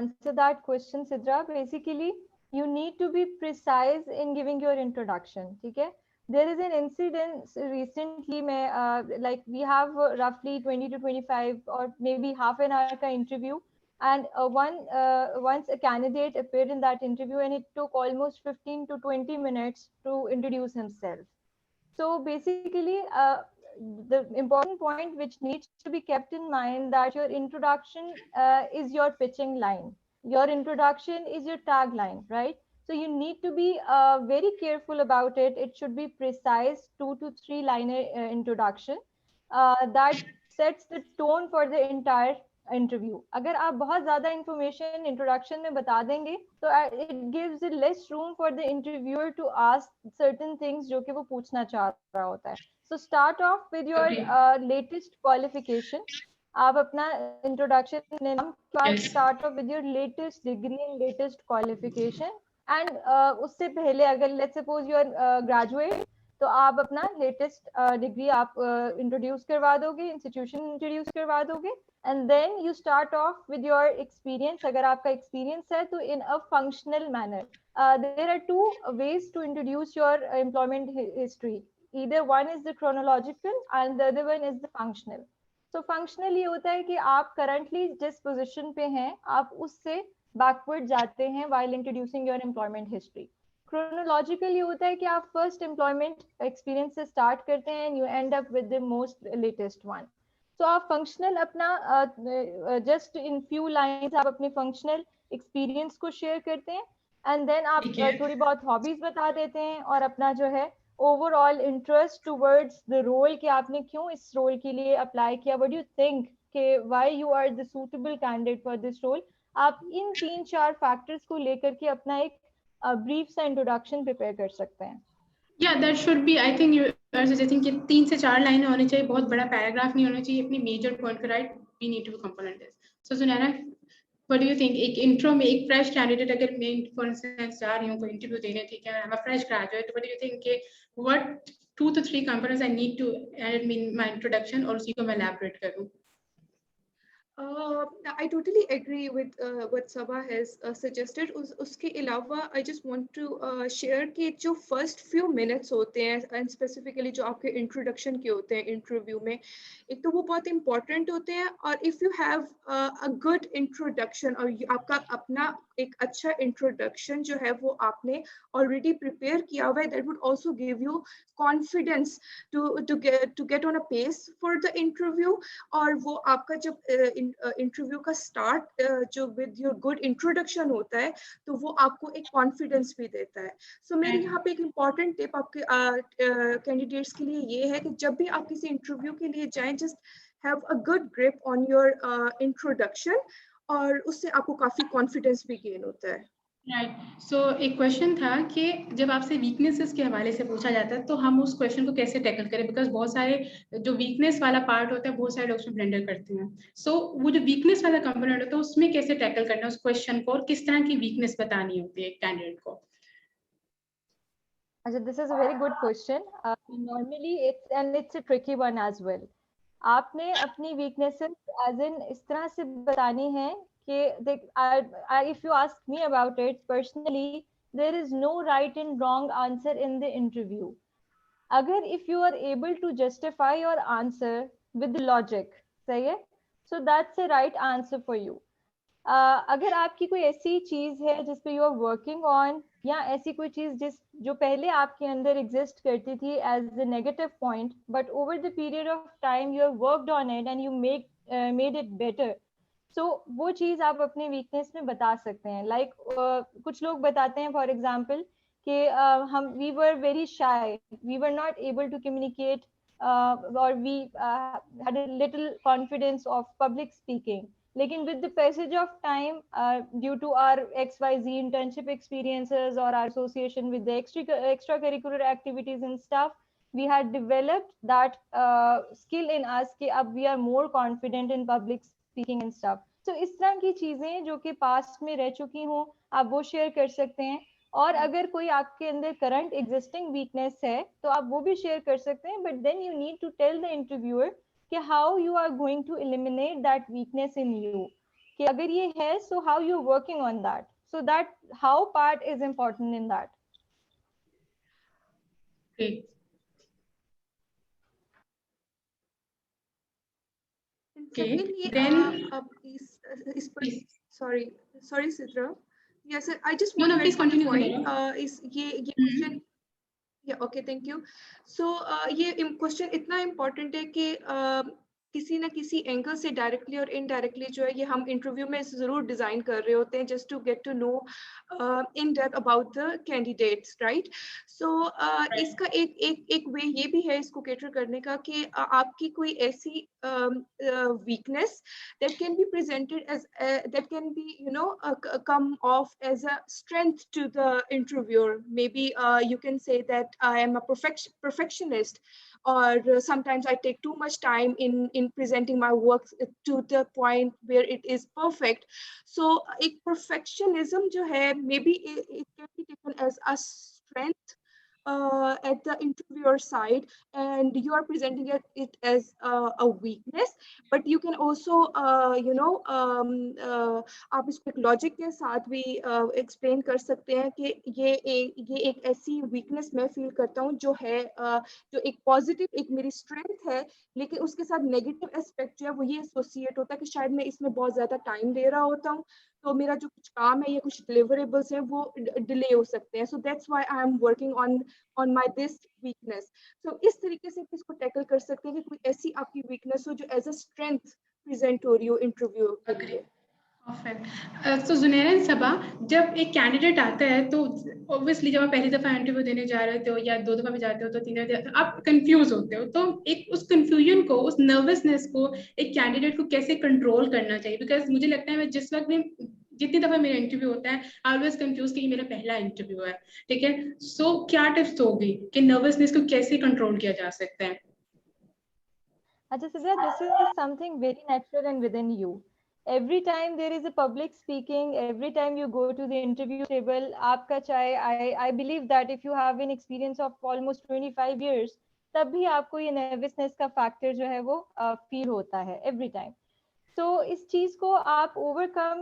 answer that question, Sidra. Basically, you need to be precise in giving your introduction. ठीक है? There is an incident recently, like we have roughly 20 to 25 or maybe half an hour ka interview, and once a candidate appeared in that interview, and it took almost 15 to 20 minutes to introduce himself. So basically, the important point which needs to be kept in mind that your introduction is your pitching line. Your introduction is your tagline, right? So you need to be very careful about it. It should be precise, 2 to 3 liner introduction that sets the tone for the entire interview. अगर आप बहुत ज्यादा information introduction में बता देंगे तो it gives less room for the interviewer to ask certain things जो कि वो पूछना चाह रहा होता है. So start off with your latest qualification. आप अपना इंट्रोडक्शन नाम के बाद start off with your latest degree and latest qualification, and उससे पहले अगर let's suppose you are graduate तो आप अपना लेटेस्ट डिग्री आप इंट्रोड्यूस करवा दोगे, इंस्टीट्यूशन इंट्रोड्यूस करवा दोगे, and then you start off with your experience. अगर आपका experience है तो in a functional manner. There are two ways to introduce your employment history. Either one is the chronological and the other one is the functional. So functional ये होता है कि आप currently जिस position पे हैं आप उससे backward जाते हैं while introducing your employment history. Chronological ये होता है कि आप first employment experience से start करते हैं and you end up with the most latest one. तो आप फंक्शनल अपना जस्ट इन फ्यू लाइंस आप अपने फंक्शनल एक्सपीरियंस को शेयर करते हैं, एंड देन आप थोड़ी बहुत हॉबीज बता देते हैं और अपना जो है overall interest towards the role कि आपने क्यों इस रोल के लिए अप्लाई किया, व्हाट डू यू थिंक कि why you are the suitable candidate for this role. आप इन 3-4 फैक्टर्स को लेकर के अपना एक ब्रीफ सा इंट्रोडक्शन प्रिपेयर कर सकते हैं. Yeah, that should be, I think you are suggesting कि 3 से 4 लाइन होने चाहिए, बहुत बड़ा पैराग्राफ नहीं होना चाहिए, अपनी मेजर पॉइंट को right we need to component this. सो Sunaina, what do you think? एक इंट्रो में एक फ्रेश कैंडिडेट अगर मैं फॉर इंस्टेंस जा रही हूँ कोई इंटरव्यू देने, ठीक है, I am a fresh graduate, what do you think कि what 2 to 3 components I need to add in my introduction और उसी को मैं एलैबोरेट करूँ? I totally agree with what Sabha has suggested. उसके अलावा I just want to share कि जो first few minutes होते हैं and specifically जो आपके introduction के होते हैं interview में, एक तो वो बहुत important होते हैं, और if you have a good introduction और आपका अपना एक अच्छा introduction जो है वो आपने already prepare किया हुआ है, that would also give you confidence to get on a pace for the interview. और वो आपका जब इंटरव्यू का स्टार्ट जो विद योर गुड इंट्रोडक्शन होता है तो वो आपको एक कॉन्फिडेंस भी देता है. सो मेरे यहाँ पे एक इम्पॉर्टेंट टिप आपके कैंडिडेट्स के लिए ये है कि जब भी आप किसी इंटरव्यू के लिए जाएं, just have a good grip on your introduction, और उससे आपको काफी कॉन्फिडेंस भी गेन होता है. राइट. सो एक क्वेश्चन था कि जब आपसे वीकनेसेस के हवाले से पूछा जाता है तो हम उस क्वेश्चन को कैसे टैकल करें, बिकॉज बहुत सारे जो वीकनेस वाला पार्ट होता है बहुत सारे लोग उसमें ब्लेंडर करते हैं. सो वो जो वीकनेस वाला कंपोनेंट होता है उसमें कैसे टैकल करना है उस क्वेश्चन को, और किस तरह की वीकनेस बतानी होती है एक कैंडिडेट को? अच्छा, this is a very good question. Normally it's a tricky one as well. आपने अपनी वीकनेसेस एज इन इस तरह से बतानी है कि if you ask me about it personally, there is no right and wrong answer in the interview. अगर if you are able to justify your answer with the logic, सही है, so that's the right answer for you. अगर आपकी कोई ऐसी चीज है जिस पे यू आर वर्किंग ऑन, या ऐसी कोई चीज जो पहले आपके अंदर एग्जिस्ट करती थी as a negative point, but over the period of time you have worked on it and you made it better, so वो चीज आप अपने वीकनेस में बता सकते हैं. लाइक कुछ लोग बताते हैं फॉर एग्जाम्पल कि हम we were very shy, we were not able to communicate, और we had a little confidence of public speaking. लेकिन with the passage of time, due to our XYZ internship experiences or our association with the extracurricular activities and stuff, we had developed that skill in us कि अब we are more confident in public speaking and stuff. So इस तरह की चीजें जो कि past में रह चुकी हों, आप वो शेयर कर सकते हैं. और अगर कोई आपके अंदर करंट एग्जिस्टिंग वीकनेस है तो आप वो भी शेयर कर सकते हैं, but then you need to tell the interviewer कि how you are going to eliminate that weakness in you, कि अगर ये है so how you working on that, so that how part is important in that. Great. Okay, Secondly, then please. sorry, Sidra. Yes, sir. I just No, want no, to please add one continue, point. Sunera. Is ये question. Yeah, okay, thank you. So ये question इतना important है कि किसी ना किसी angle से directly और इनडायरेक्टली जो है ये हम इंटरव्यू में जरूर डिजाइन कर रहे होते हैं, just to get to know in depth about the candidates, right. So इसका एक वे ये भी है इसको कैटर करने का कि आपकी कोई ऐसी weakness that can be presented as that can be come off as a strength to the interviewer. Maybe you can say that I am a perfectionist, or sometimes I take too much time in presenting my work to the point where it is perfect. So एक perfectionism जो है, maybe it can be taken as a strength at the interviewer side, and you are presenting it as a weakness. But you can also आप इसको एक logic के साथ भी explain कर सकते हैं कि ये एक ऐसी वीकनेस मैं फील करता हूँ जो है जो एक पॉजिटिव, एक मेरी स्ट्रेंथ है, लेकिन उसके साथ नेगेटिव एस्पेक्ट जो है वो ये एसोसिएट होता है कि शायद मैं इसमें बहुत ज्यादा टाइम दे रहा होता हूँ, तो मेरा जो कुछ काम है या कुछ डिलीवरेबल्स हैं वो डिले हो सकते हैं. So that's why I am working on my this weakness. So इस तरीके से इसको टैकल कर सकते हैं कि कोई ऐसी आपकी वीकनेस हो जो एज अ स्ट्रेंथ प्रेजेंट हो रही हो इंटरव्यू के लिए. परफेक्ट. तो जुनैरा एंड सबा, जब एक कैंडिडेट आता है तो ऑब्वियसली जब आप पहली दफा इंटरव्यू देने जा रहे हो या 2 दफा भी जाते हो तो 3 दफा आप कंफ्यूज होते हो, तो एक उस कंफ्यूजन को, उस नर्वसनेस को एक कैंडिडेट को कैसे कंट्रोल करना चाहिए? बिकॉज मुझे लगता है मैं जिस वक्त भी, जितनी दफा मेरा इंटरव्यू होता है, आई ऑलवेज कंफ्यूज कि ये मेरा पहला इंटरव्यू है, ठीक है. सो क्या टिप्स दोगी कि नर्वसनेस को कैसे कंट्रोल किया जा सकता है? अच्छा Sidra, this is something very natural and within you. Every time there is a public speaking, every time you go to the interview table, आपका चाहे I believe that if you have an experience of almost 25 years, तब भी आपको ये nervousness का factor जो है वो feel होता है every time. तो इस चीज को आप ओवरकम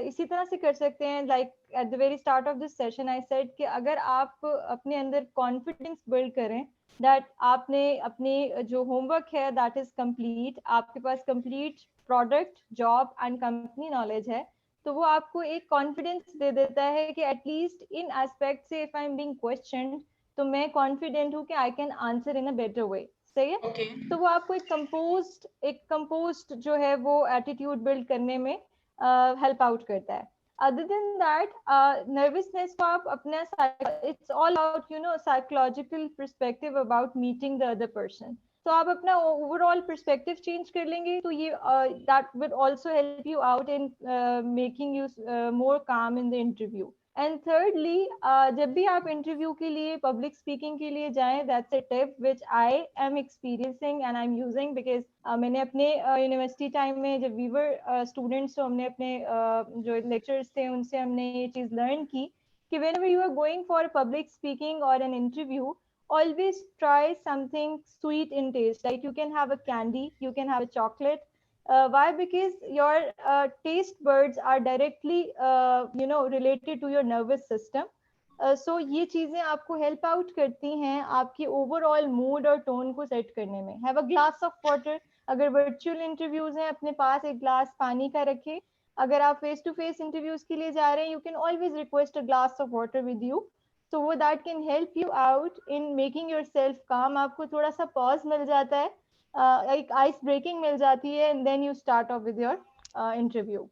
इसी तरह से कर सकते हैं. Like at the very start of this session I said कि अगर आप अपने अंदर कॉन्फिडेंस बिल्ड करें दैट आपने अपनी जो होमवर्क है दैट इज कंप्लीट, आपके पास complete product, job and company knowledge है, तो वो आपको एक कॉन्फिडेंस दे देता है कि एटलीस्ट इन एस्पेक्ट से if I am being questioned तो मैं कॉन्फिडेंट हूँ कि I can answer in a better way. सही है. Okay. तो वो आपको एक कंपोज्ड जो है वो एटीट्यूड बिल्ड करने में हेल्प आउट करता है. अदर देन दैट, नर्वसनेस को आप अपना, it's all about psychological perspective about meeting the other person. तो आप अपना ओवरऑल पर्सपेक्टिव चेंज कर लेंगे तो ये that will also help you out in making you more काम इन द इंटरव्यू. एंड थिर्डली, जब भी आप इंटरव्यू के लिए, पब्लिक स्पीकिंग के लिए जाएं, that's a tip which I am experiencing and I am using, because मैंने अपने यूनिवर्सिटी टाइम में जब वी वर स्टूडेंट्स तो हमने अपने जो लेक्चर्स थे उनसे हमने ये चीज़ लर्न की कि whenever you are going for a public speaking or an interview, always try something sweet in taste. Like you can have a candy, you can have a chocolate. Why? Because your taste buds are directly related to your nervous system. So ये चीजें आपको help out करती हैं आपकी overall mood और tone को set करने में. Have a glass of water. अगर वर्चुअल इंटरव्यूज हैं, अपने पास एक ग्लास पानी का रखें. अगर आप फेस टू फेस इंटरव्यूज के लिए जा रहे हैं, you can always request a glass of water with you, so वो that can help you out in making your self काम. आपको थोड़ा सा पॉज मिल जाता है, एक आइस ब्रेकिंग मिल जाती है, and then you start off with your interview.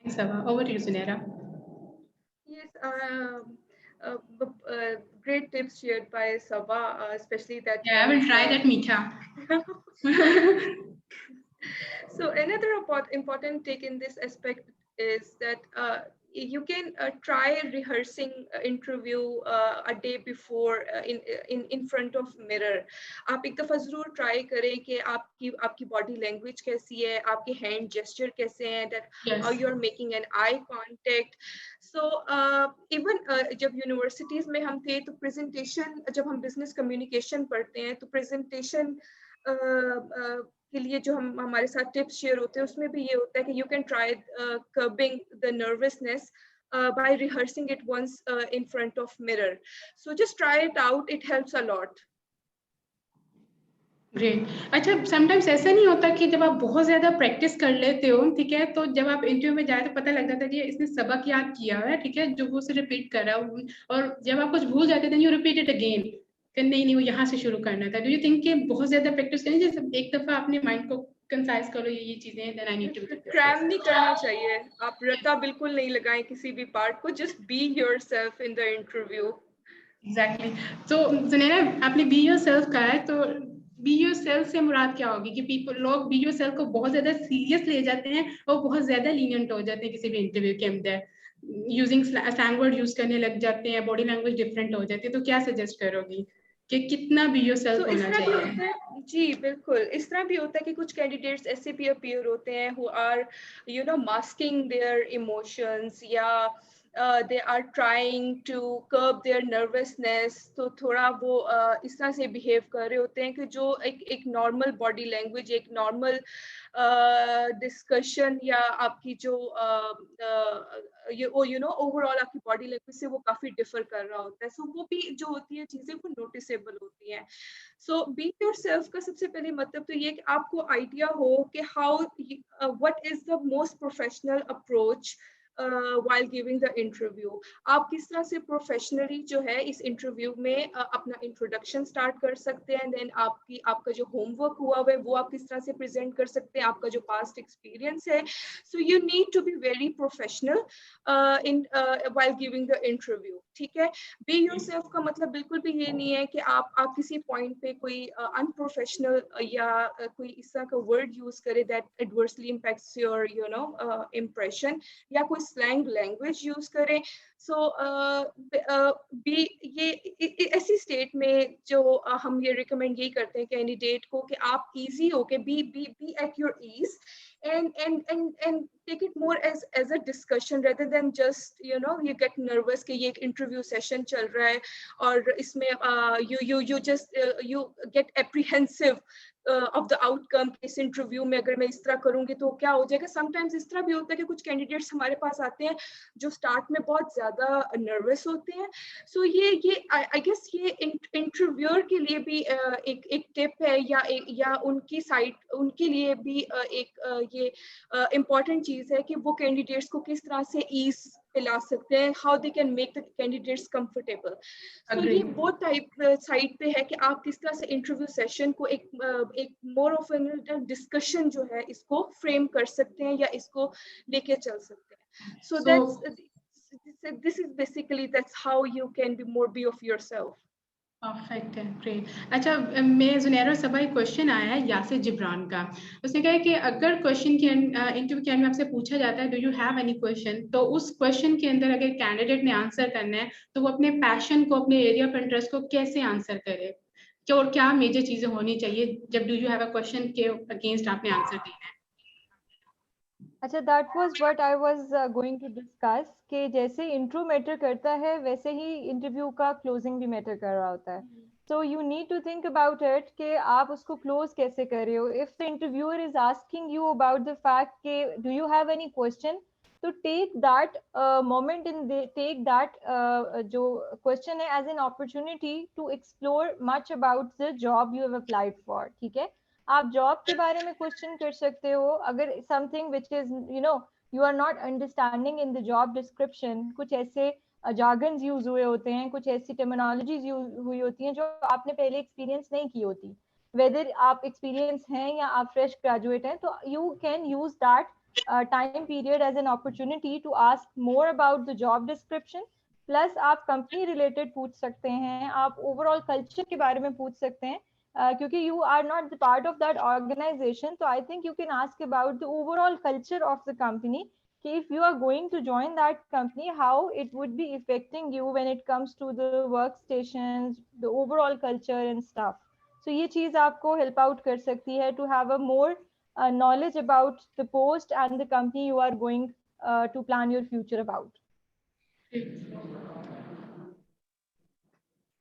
Thanks, Ava. Over to you, Sunera. Yes, great tips shared by Sabha, especially that. Yeah, I will try that, Meetha. So another important take in this aspect is that you can try rehearsing interview a day before in front of mirror. आप एक दफा जरूर try करें कि आपकी body language कैसी है, आपके hand gesture कैसे हैं, that Yes. how you are making an eye contact. So even जब universities में हम थे तो presentation, जब हम business communication पढ़ते हैं तो presentation के लिए जो हम हमारे साथ टिप्स शेयर होते हैं उसमें भी ये होता है कि you can try curbing the nervousness by rehearsing it once in front of mirror. So just try it out, it helps a lot. Great. अच्छा, समटाइम्स ऐसा नहीं होता कि जब आप बहुत ज्यादा प्रैक्टिस कर लेते हो, ठीक है, तो जब आप इंटरव्यू में जाए तो पता लग जाता है कि इसने सबक याद किया है, ठीक है, जो वो उसे रिपीट कर रहा है, और जब आप कुछ भूल जाते हैं यू रिपीट इट अगेन कि नहीं वो यहाँ से शुरू करना था. डू यू थिंक कि बहुत ज्यादा प्रैक्टिस करें, जैसे एक दफा अपने माइंड को कंसाइज करो ये चीजें, then I need to cram नहीं करना चाहिए, आप रट्टा बिल्कुल नहीं लगाएं किसी भी पार्ट को, just be yourself in the interview. Exactly. तो सुनैना, आपने बी योरसेल्फ कहा है, तो बी योरसेल्फ से मुराद क्या होगी कि लोग बी योरसेल्फ को बहुत ज्यादा सीरियस ले जाते हैं और बहुत ज्यादा लीनियंट हो जाते हैं किसी भी इंटरव्यू के अंदर, यूजिंग स्लैंग वर्ड यूज करने लग जाते हैं, बॉडी लैंग्वेज डिफरेंट हो जाती है, तो क्या सजेस्ट करोगी कि कितना बी योरसेल्फ होना चाहिए? जी बिल्कुल, इस तरह भी होता है कि कुछ कैंडिडेट्स ऐसे भी अपीयर होते हैं who are masking their emotions, या they are trying to curb their nervousness, तो थोड़ा वो इस तरह से बिहेव कर रहे होते हैं कि जो एक नॉर्मल बॉडी लैंग्वेज, एक नॉर्मल डिस्कशन या आपकी जो ओवरऑल आपकी बॉडी लैंग्वेज से वो काफी डिफर कर रहा होता है. सो वो भी जो होती है चीजें वो नोटिसेबल होती हैं. सो बी योरसेल्फ का सबसे पहले मतलब तो ये कि आपको आइडिया हो कि how what is the most professional approach while giving the interview. आप किस तरह से प्रोफेशनली जो है इस इंटरव्यू में अपना इंट्रोडक्शन स्टार्ट कर सकते हैं, देन आपका जो होमवर्क हुआ है वो आप किस तरह से प्रेजेंट कर सकते हैं, आपका जो पास्ट एक्सपीरियंस है. So you need to be very professional in while giving the interview. ठीक है. बी योरसेल्फ का मतलब बिल्कुल भी ये नहीं है कि आप किसी पॉइंट पे कोई अनप्रोफेशनल या कोई इस तरह का वर्ड यूज करे that adversely impacts your impression, या कोई स्लैंग लैंग्वेज यूज करें. सो ये ऐसी स्टेट में जो हम ये रिकमेंड यही करते हैं कैंडिडेट को कि आप इजी हो के be at your ease and take it more as a discussion rather than just you get nervous कि ये एक interview session चल रहा है और इसमें you just you get apprehensive of the outcome. इस इंटरव्यू में अगर मैं इस तरह करूंगी तो क्या हो जाएगा. समटाइम्स इस तरह भी होता है कि कुछ कैंडिडेट्स हमारे पास आते हैं जो स्टार्ट में बहुत ज्यादा नर्वस होते हैं. सो ये आई गेस ये इंटरव्यूअर के लिए भी एक टिप है या उनकी साइड उनके लिए भी एक ये इम्पॉर्टेंट चीज है कि वो कैंडिडेट्स को किस तरह से ईज पिला सकते हैं, how they can make the candidates comfortable. तो ये वो टाइप साइड पे है कि आप किस तरह से इंटरव्यू सेशन को एक मोर ऑफ एन डिस्कशन जो है इसको फ्रेम कर सकते हैं या इसको लेके चल सकते हैं. सो this is basically that's how you can be more be of yourself. Perfect है, ग्रेट. अच्छा, मैं जुनैरा सबा एक क्वेश्चन आया है यासिर जिब्रान का. उसने कहा है कि अगर क्वेश्चन के इंटरव्यू के में आपसे पूछा जाता है do you have any question, तो उस क्वेश्चन के अंदर अगर कैंडिडेट ने आंसर करना है तो वो अपने पैशन को, अपने एरिया ऑफ इंटरेस्ट को कैसे आंसर करे, और क्या मेजर चीजें होनी चाहिए जब do you have a question के अगेंस्ट आपने आंसर देना है? अच्छा, that was what I was going to discuss कि जैसे इंट्रो मैटर करता है वैसे ही इंटरव्यू का क्लोजिंग भी मैटर कर रहा होता है. So you need to think about it कि आप उसको क्लोज कैसे कर रहे हो. If the interviewer is asking you about the fact कि do you have any question, तो take that moment in take that जो क्वेश्चन है as an opportunity to explore much about the job you have applied for. ठीक है. आप job के बारे में क्वेश्चन कर सकते हो, अगर something which is you are not understanding in the job description, कुछ ऐसे जार्गन्स यूज हुए होते हैं, कुछ ऐसी टर्मिनोलॉजीज यूज हुई होती हैं जो आपने पहले एक्सपीरियंस नहीं की होती, वेदर आप एक्सपीरियंस हैं या आप फ्रेश ग्रेजुएट हैं, तो you can use that time period as an opportunity to ask more about the job description. Plus आप कंपनी रिलेटेड पूछ सकते हैं, आप ओवरऑल कल्चर के बारे में पूछ सकते हैं, क्योंकि you are not the part of that organization, so I think you can ask about the overall culture of the company, कि if you are going to join that company, how it would be affecting you when it comes to the workstations, the overall culture and stuff. So ये चीज आपको help out कर सकती है to have a more knowledge about the post and the company you are going to plan your future about.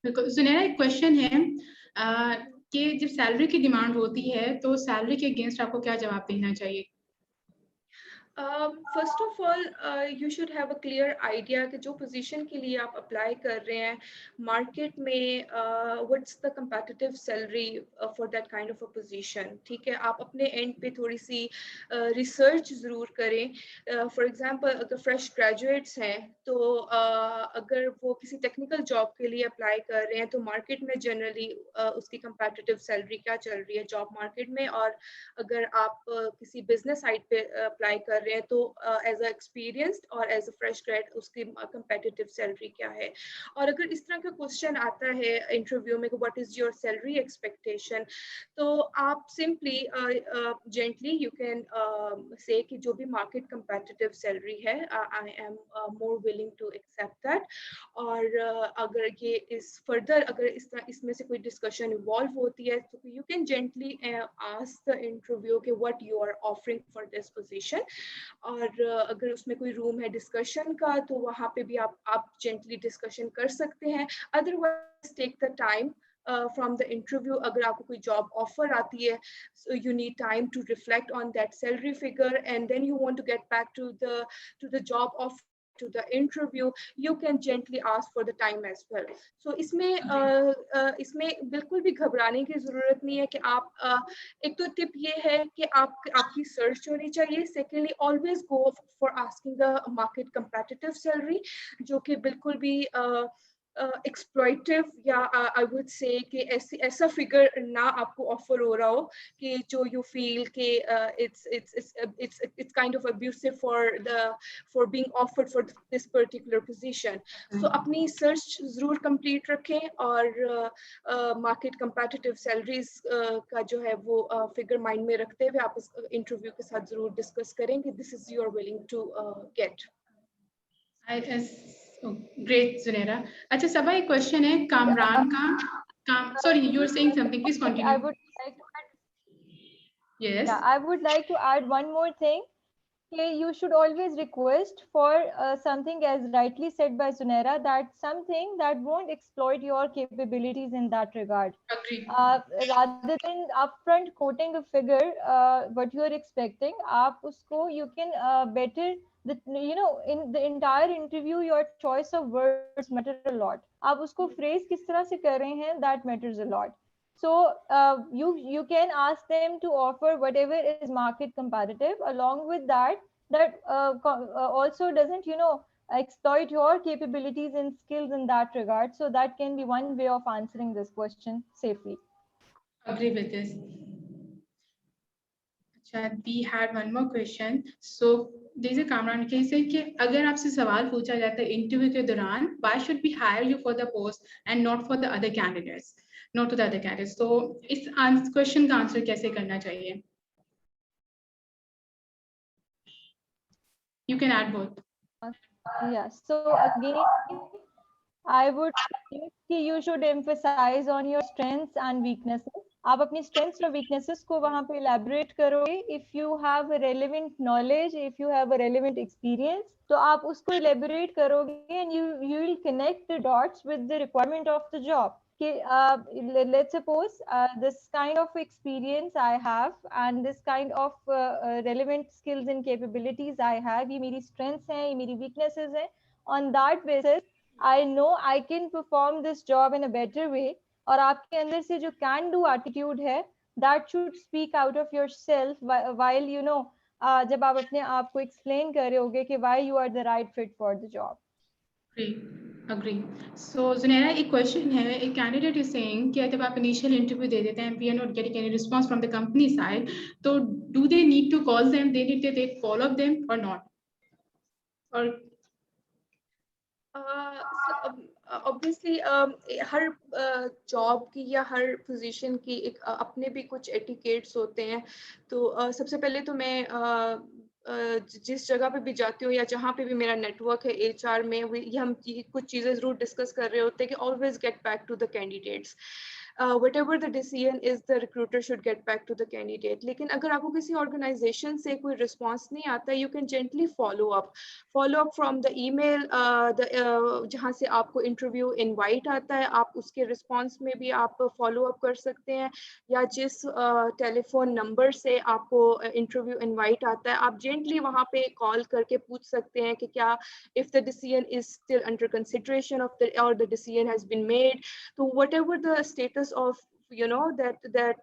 बिल्कुल सुनहरा, एक question है कि जब सैलरी की डिमांड होती है तो सैलरी के अगेंस्ट आपको क्या जवाब देना चाहिए? First of all you should have a clear idea कि जो पोजीशन के लिए आप अप्लाई कर रहे हैं मार्केट में what's the competitive salary for that kind of a position. ठीक है, आप अपने एंड पे थोड़ी सी रिसर्च ज़रूर करें। फॉर एग्जांपल अगर फ्रेश ग्रेजुएट्स हैं तो अगर वो किसी टेक्निकल जॉब के लिए अप्लाई कर रहे हैं तो मार्केट में जनरली उसकी कंपेटिटिव सैलरी क्या चल रही है जॉब मार्केट में, और अगर आप किसी बिजनेस साइड पे अप्लाई कर रहे हैं तो एज अ एक्सपीरियंस्ड और एज अ फ्रेश ग्रेड उसकी कंपेटिटिव सैलरी क्या है। और अगर इस तरह का क्वेश्चन आता है इंटरव्यू में what is your salary expectation, तो आप simply gently you can say कि जो भी मार्केट कंपेटिटिव सैलरी है I am more willing to accept that. और अगर ये इस फर्दर अगर इस तरह इसमें से कोई डिस्कशन इवॉल्व होती है तो you can gently ask the interview के what you are offering for this position. और अगर उसमें कोई रूम है डिस्कशन का तो वहाँ पे भी आप जेंटली डिस्कशन कर सकते हैं। Otherwise take the time from the interview। अगर आपको कोई job offer आती है so you need time to reflect on that salary figure and then you want to get back to the job offer to the interview, you can gently ask for the time as well। So इसमें बिल्कुल भी घबराने की जरूरत नहीं है कि आप एक तो टिप ये है कि आपकी सर्च होनी चाहिए। Secondly always go for asking the market competitive salary, जो कि बिल्कुल भी एक्सप्लॉइटिव या आई वुड से कि ऐसा फिगर ना आपको ऑफर हो रहा हो कि जो यू फील कि it's kind of abusive for being offered for this particular position. So अपनी सर्च जरूर कंप्लीट रखें और मार्केट कंपेटिटिव सैलरीज का जो है वो फिगर माइंड में रखते हुए आप उस इंटरव्यू के साथ जरूर डिस्कस करें कि this is you are willing to get. Great Sunehra. अच्छा सबा, एक क्वेश्चन है कामरान का sorry you are saying something, please continue. I would like to add, yes yeah, I would like to add one more thing. Okay, you should always request for something, as rightly said by Sunera, that something that won't exploit your capabilities in that regard. Agree. Rather than upfront quoting a figure, what you are expecting, aap usko you can better the in the entire interview your choice of words matter a lot. आप उसको phrase किस तरह से कर रहे हैं, that matters a lot. So you can ask them to offer whatever is market competitive. Along with that, that also doesn't exploit your capabilities and skills in that regard. So that can be one way of answering this question safely. Agree with this. अच्छा, we had one more question. So there is a Kamran case है कि अगर आपसे सवाल पूछा जाता है interview के दौरान, why should we hire you for the post and not for the other candidates, not to the other candidates? तो इस क्वेश्चन का आंसर कैसे करना चाहिए? You can add both. Yes. So again, I would think कि you should emphasize on your strengths and weaknesses. आप अपनी strengths और weaknesses को वहाँ पे elaborate करोगे. If you have a relevant knowledge, if you have a relevant experience, तो आप उसको elaborate करोगे and you will connect the dots with the requirement of the job. Let's suppose this kind of experience I have and this kind of relevant skills and capabilities I have, ये मेरी strengths हैं, ये मेरी weaknesses हैं. On that basis, I know I can perform this job in a better way. और आपके अंदर से जो can do attitude है that should speak out of yourself while जब आप अपने आप को explain कर रहे होगे कि why you are the right fit for the job. Agree. So Zunaira, एक question है, a candidate is saying कि जब आप initial interview दे देते हैं, we are not getting any response from the company side, तो do they need to call them? They need to take follow up them or not? Or obviously her job की या हर position की एक अपने भी कुछ एटिकेट्स होते हैं। तो सबसे पहले तो मैं जिस जगह पे भी जाती हूँ या जहाँ पे भी मेरा नेटवर्क है एचआर में, ये हम कुछ चीज़ें ज़रूर डिस्कस कर रहे होते हैं कि always get back to the candidates. whatever the decision is, the recruiter should get back to the candidate. लेकिन अगर आपको किसी organization से कोई response नहीं आता, you can gently follow up from the email जहाँ से आपको interview invite आता है, आप उसके response में भी आप follow up कर सकते हैं, या जिस telephone number से आपको interview invite आता है, आप gently वहाँ पे call करके पूछ सकते हैं कि क्या if the decision is still under consideration or the decision has been made. तो whatever the status of that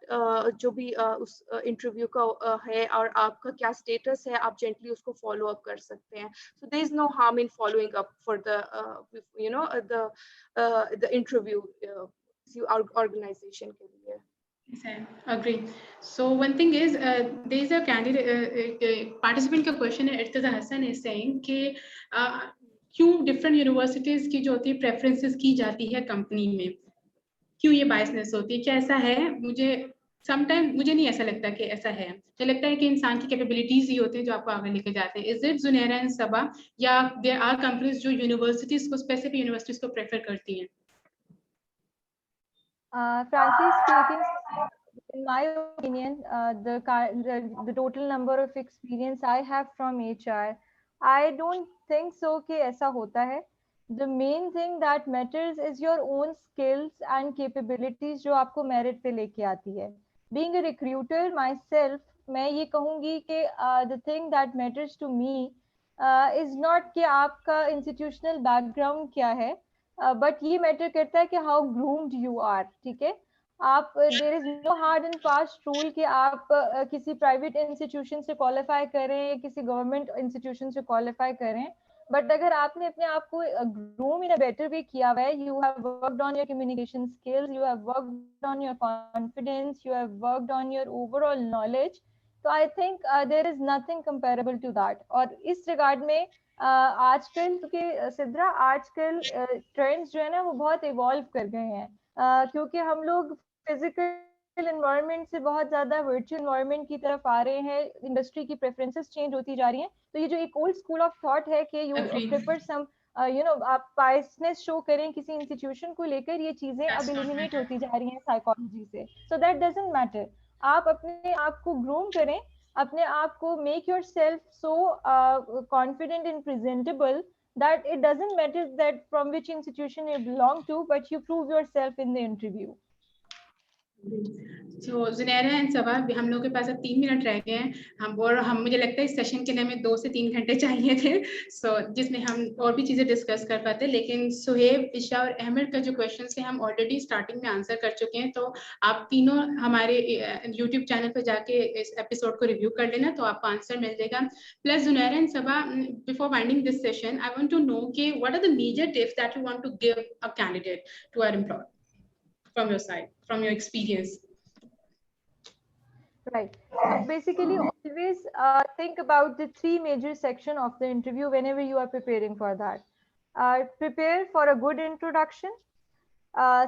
जो भी उस इंटरव्यू का है और आपका क्या स्टेटस है, आप जेंटली उसको फॉलो अप कर सकते हैं. So there is no harm in following up for the interview organization के लिए. Yes, I agree. So one thing is, there is a candidate, participant का question है, Irtaza Hassan is saying कि क्यों different universities की जो होती है preferences की जाती है company में, क्यों ये बायसनेस होती है, क्या ऐसा है? मुझे नहीं ऐसा लगता कि ऐसा है, मुझे लगता है कि इंसान की कैपेबिलिटीज ही होती हैं जो आपको आगे लेके जाते हैं. इज इट जुनैरा एंड सबा, या देयर आर कंपनीज जो यूनिवर्सिटीज को, स्पेसिफिक यूनिवर्सिटीज को प्रेफर करती हैं? Frankly speaking, in my opinion, the total number of experience I have from HR, I don't think so कि ऐसा होता है. The main thing that matters is your own skills and capabilities जो आपको merit पे लेके आती है. Being a recruiter myself, मैं ये कहूँगी कि the thing that matters to me is not कि आपका institutional background क्या है, but ये matter करता है कि how groomed you are. ठीक है, आप there is no hard and fast rule कि आप किसी प्राइवेट इंस्टीट्यूशन से क्वालिफाई करें या किसी गवर्नमेंट इंस्टीट्यूशन से क्वालिफाई करें, बट अगर आपने अपने आप को groom in a better way किया हुआ है, you have worked on your communication skills, you have worked on your confidence, you have worked on your overall knowledge, तो I think there is nothing comparable to that. और इस regard में आजकल क्योंकि सिद्रा आजकल ट्रेंड्स जो है ना वो बहुत इवॉल्व कर गए हैं, क्योंकि हम लोग फिजिकल एनवायरनमेंट से बहुत ज्यादा वर्चुअल एनवायरनमेंट की तरफ आ रहे हैं, इंडस्ट्री की प्रेफरेंसेस चेंज होती जा रही हैं. तो ये जो एक ओल्ड स्कूल ऑफ थॉट है कि यू प्रेफर सम आप बायसनेस शो करें किसी इंस्टीट्यूशन को लेकर, ये चीजें अब एलिमिनेट होती जा रही हैं साइकोलॉजी से. So that doesn't matter. आप अपने आप को ग्रूम करें, अपने आप को make yourself so confident and presentable that it doesn't matter that from which institution you belong to, but you prove yourself in the interview. So Junaira and Saba, हम लोग के पास अब 3 मिनट रह गए हैं, हम मुझे लगता है इस सेशन के लिए हमें 2 से 3 घंटे चाहिए थे, जिसमें हम और भी चीजें डिस्कस कर पाते. लेकिन सुहेब, ईशा और अहमद का जो क्वेश्चंस थे हम ऑलरेडी स्टार्टिंग में आंसर कर चुके हैं, तो आप तीनों हमारे यूट्यूब चैनल पर जाके इस एपिसोड को रिव्यू कर लेना, तो आपको आंसर मिल जाएगा. Plus Junaira and Saba, before winding this session, I want to know कि what are the major tips that you want to give a candidate to our employer from your side, from your experience? Right. So basically, always think about the 3 major section of the interview whenever you are preparing for that. Prepare for a good introduction.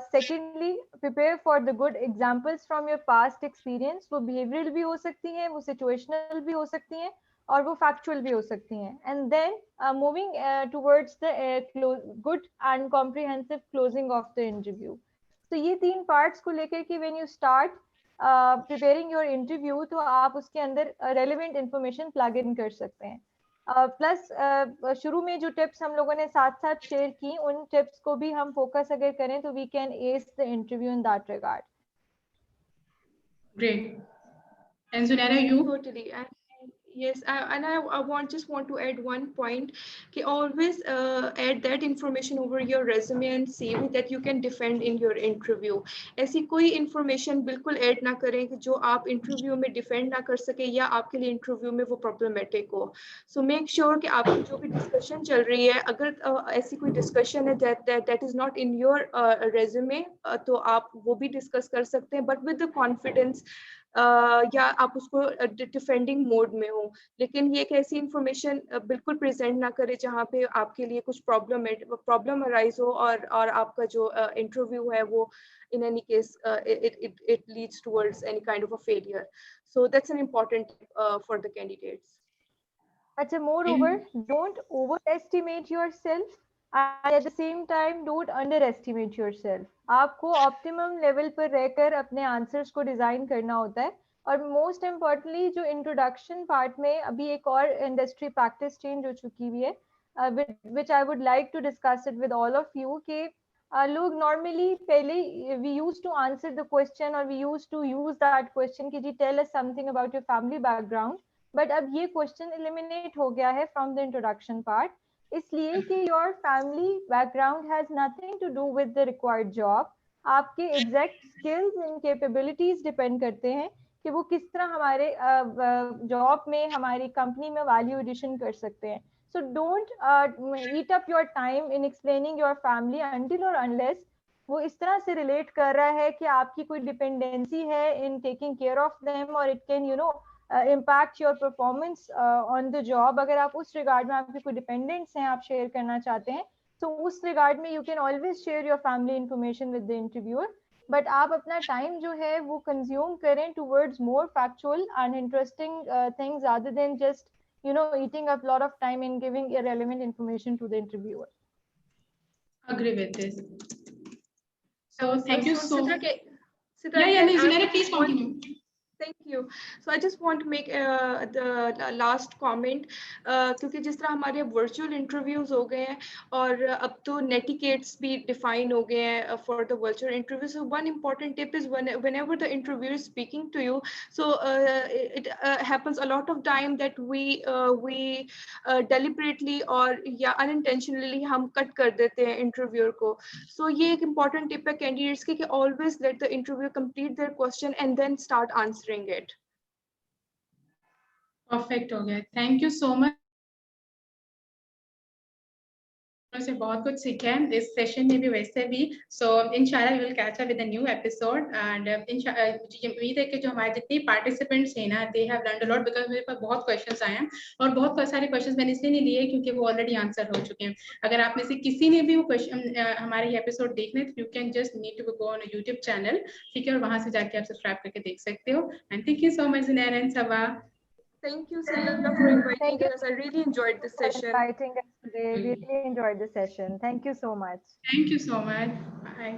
Secondly, prepare for the good examples from your past experience. वो behavioral भी हो सकती हैं, वो situational भी हो सकती हैं, और वो factual भी हो सकती हैं. And then moving towards the good and comprehensive closing of the interview. तो ये 3 parts को लेकर कि when you start preparing your interview, तो आप उसके अंदर relevant information plug in कर सकते हैं. प्लस शुरू में जो टिप्स हम लोगों ने साथ साथ शेयर की, उन टिप्स को भी हम फोकस अगर करें तो we can ace the interview in that regard. Great. And Zunaira, you? Totally. And Yes, I just want to add one point. कि always add that information over your resume and CV that you can defend in your interview. ऐसी कोई information बिल्कुल add ना करें कि जो आप interview में defend ना कर सके या आपके लिए interview में वो problematic हो. So make sure कि आपकी जो भी discussion चल रही है, अगर ऐसी कोई discussion है that is not in your resume, तो आप वो भी discuss कर सकते हैं, but with the confidence. या आप उसको डिफेंडिंग मोड में हो, लेकिन ये एक ऐसी इंफॉर्मेशन बिल्कुल प्रेजेंट ना करे जहाँ पे आपके लिए कुछ प्रॉब्लम अराइज हो और आपका जो इंटरव्यू है वो in any case it leads towards any kind of a failure. So that's an important for the candidates. अच्छा, moreover, don't overestimate yourself and at the same time don't underestimate yourself. आपको optimum level पर रहकर अपने answers को design करना होता है. और most importantly जो introduction part में अभी एक और industry practice change हो चुकी हुई है, which I would like to discuss it with all of you, कि लोग normally पहले we used to answer the question or we used to use that question कि जी tell us something about your family background. But अब ये question eliminate हो गया है from the introduction part, इसलिए कि your family background has nothing to do with the required job. आपके exact skills and capabilities depend करते हैं कि वो किस तरह हमारे जॉब में हमारी कंपनी में वैल्यू एडिशन कर सकते हैं. So don't eat up your time in explaining your family until और अनलेस वो इस तरह से रिलेट कर रहा है कि आपकी कोई डिपेंडेंसी है in taking care of them और it can impact your performance on the job. अगर आप उस रिगार्ड में आपके कोई डिपेंडेंट्स हैं आप शेयर करना चाहते हैं तो उस रिगार्ड में you can always share your family information with the interviewer. But आप अपना टाइम जो है वो कंज्यूम करें towards more factual and interesting things rather than just eating up lot of time in giving irrelevant information to the interviewer. Agree with this. So thank you so much. Sidra, Yeah, Zunaira, please continue. Thank you. So I just want to make the last comment क्योंकि जिस तरह हमारे virtual interviews हो गए हैं और अब तो netiquettes भी define हो गए हैं for the virtual interviews. So one important tip is whenever the interviewer is speaking to you, so it happens a lot of time that we deliberately or या unintentionally हम cut कर देते हैं interviewer को. So ये एक important tip है candidates की कि always let the interviewer complete their question and then start answering it. Perfect हो गया. Thank you so much. से बहुत कुछ सीखे हैं इस सेशन में भी वैसे भी. सो इंशाल्लाह we will catch up with a new episode and उम्मीद है कि जो हमारे जितने पार्टिसिपेंट्स हैं ना they have learned a lot because मेरे पास बहुत क्वेश्चंस आए हैं और बहुत सारे क्वेश्चंस मैंने इसलिए नहीं लिए क्योंकि वो ऑलरेडी आंसर हो चुके हैं. अगर आप में से किसी ने भी वो क्वेश्चन हमारे ये एपिसोड देखने तो you can just need to go on YouTube channel, ठीक है, और वहां से जाके आप सब्सक्राइब करके देख सकते हो. And thank you so much Zunaira and Saba. Thank you, Sidra, for inviting us. I really enjoyed this session. Inviting us today. Really enjoyed the session. Thank you so much. Thank you so much. Bye.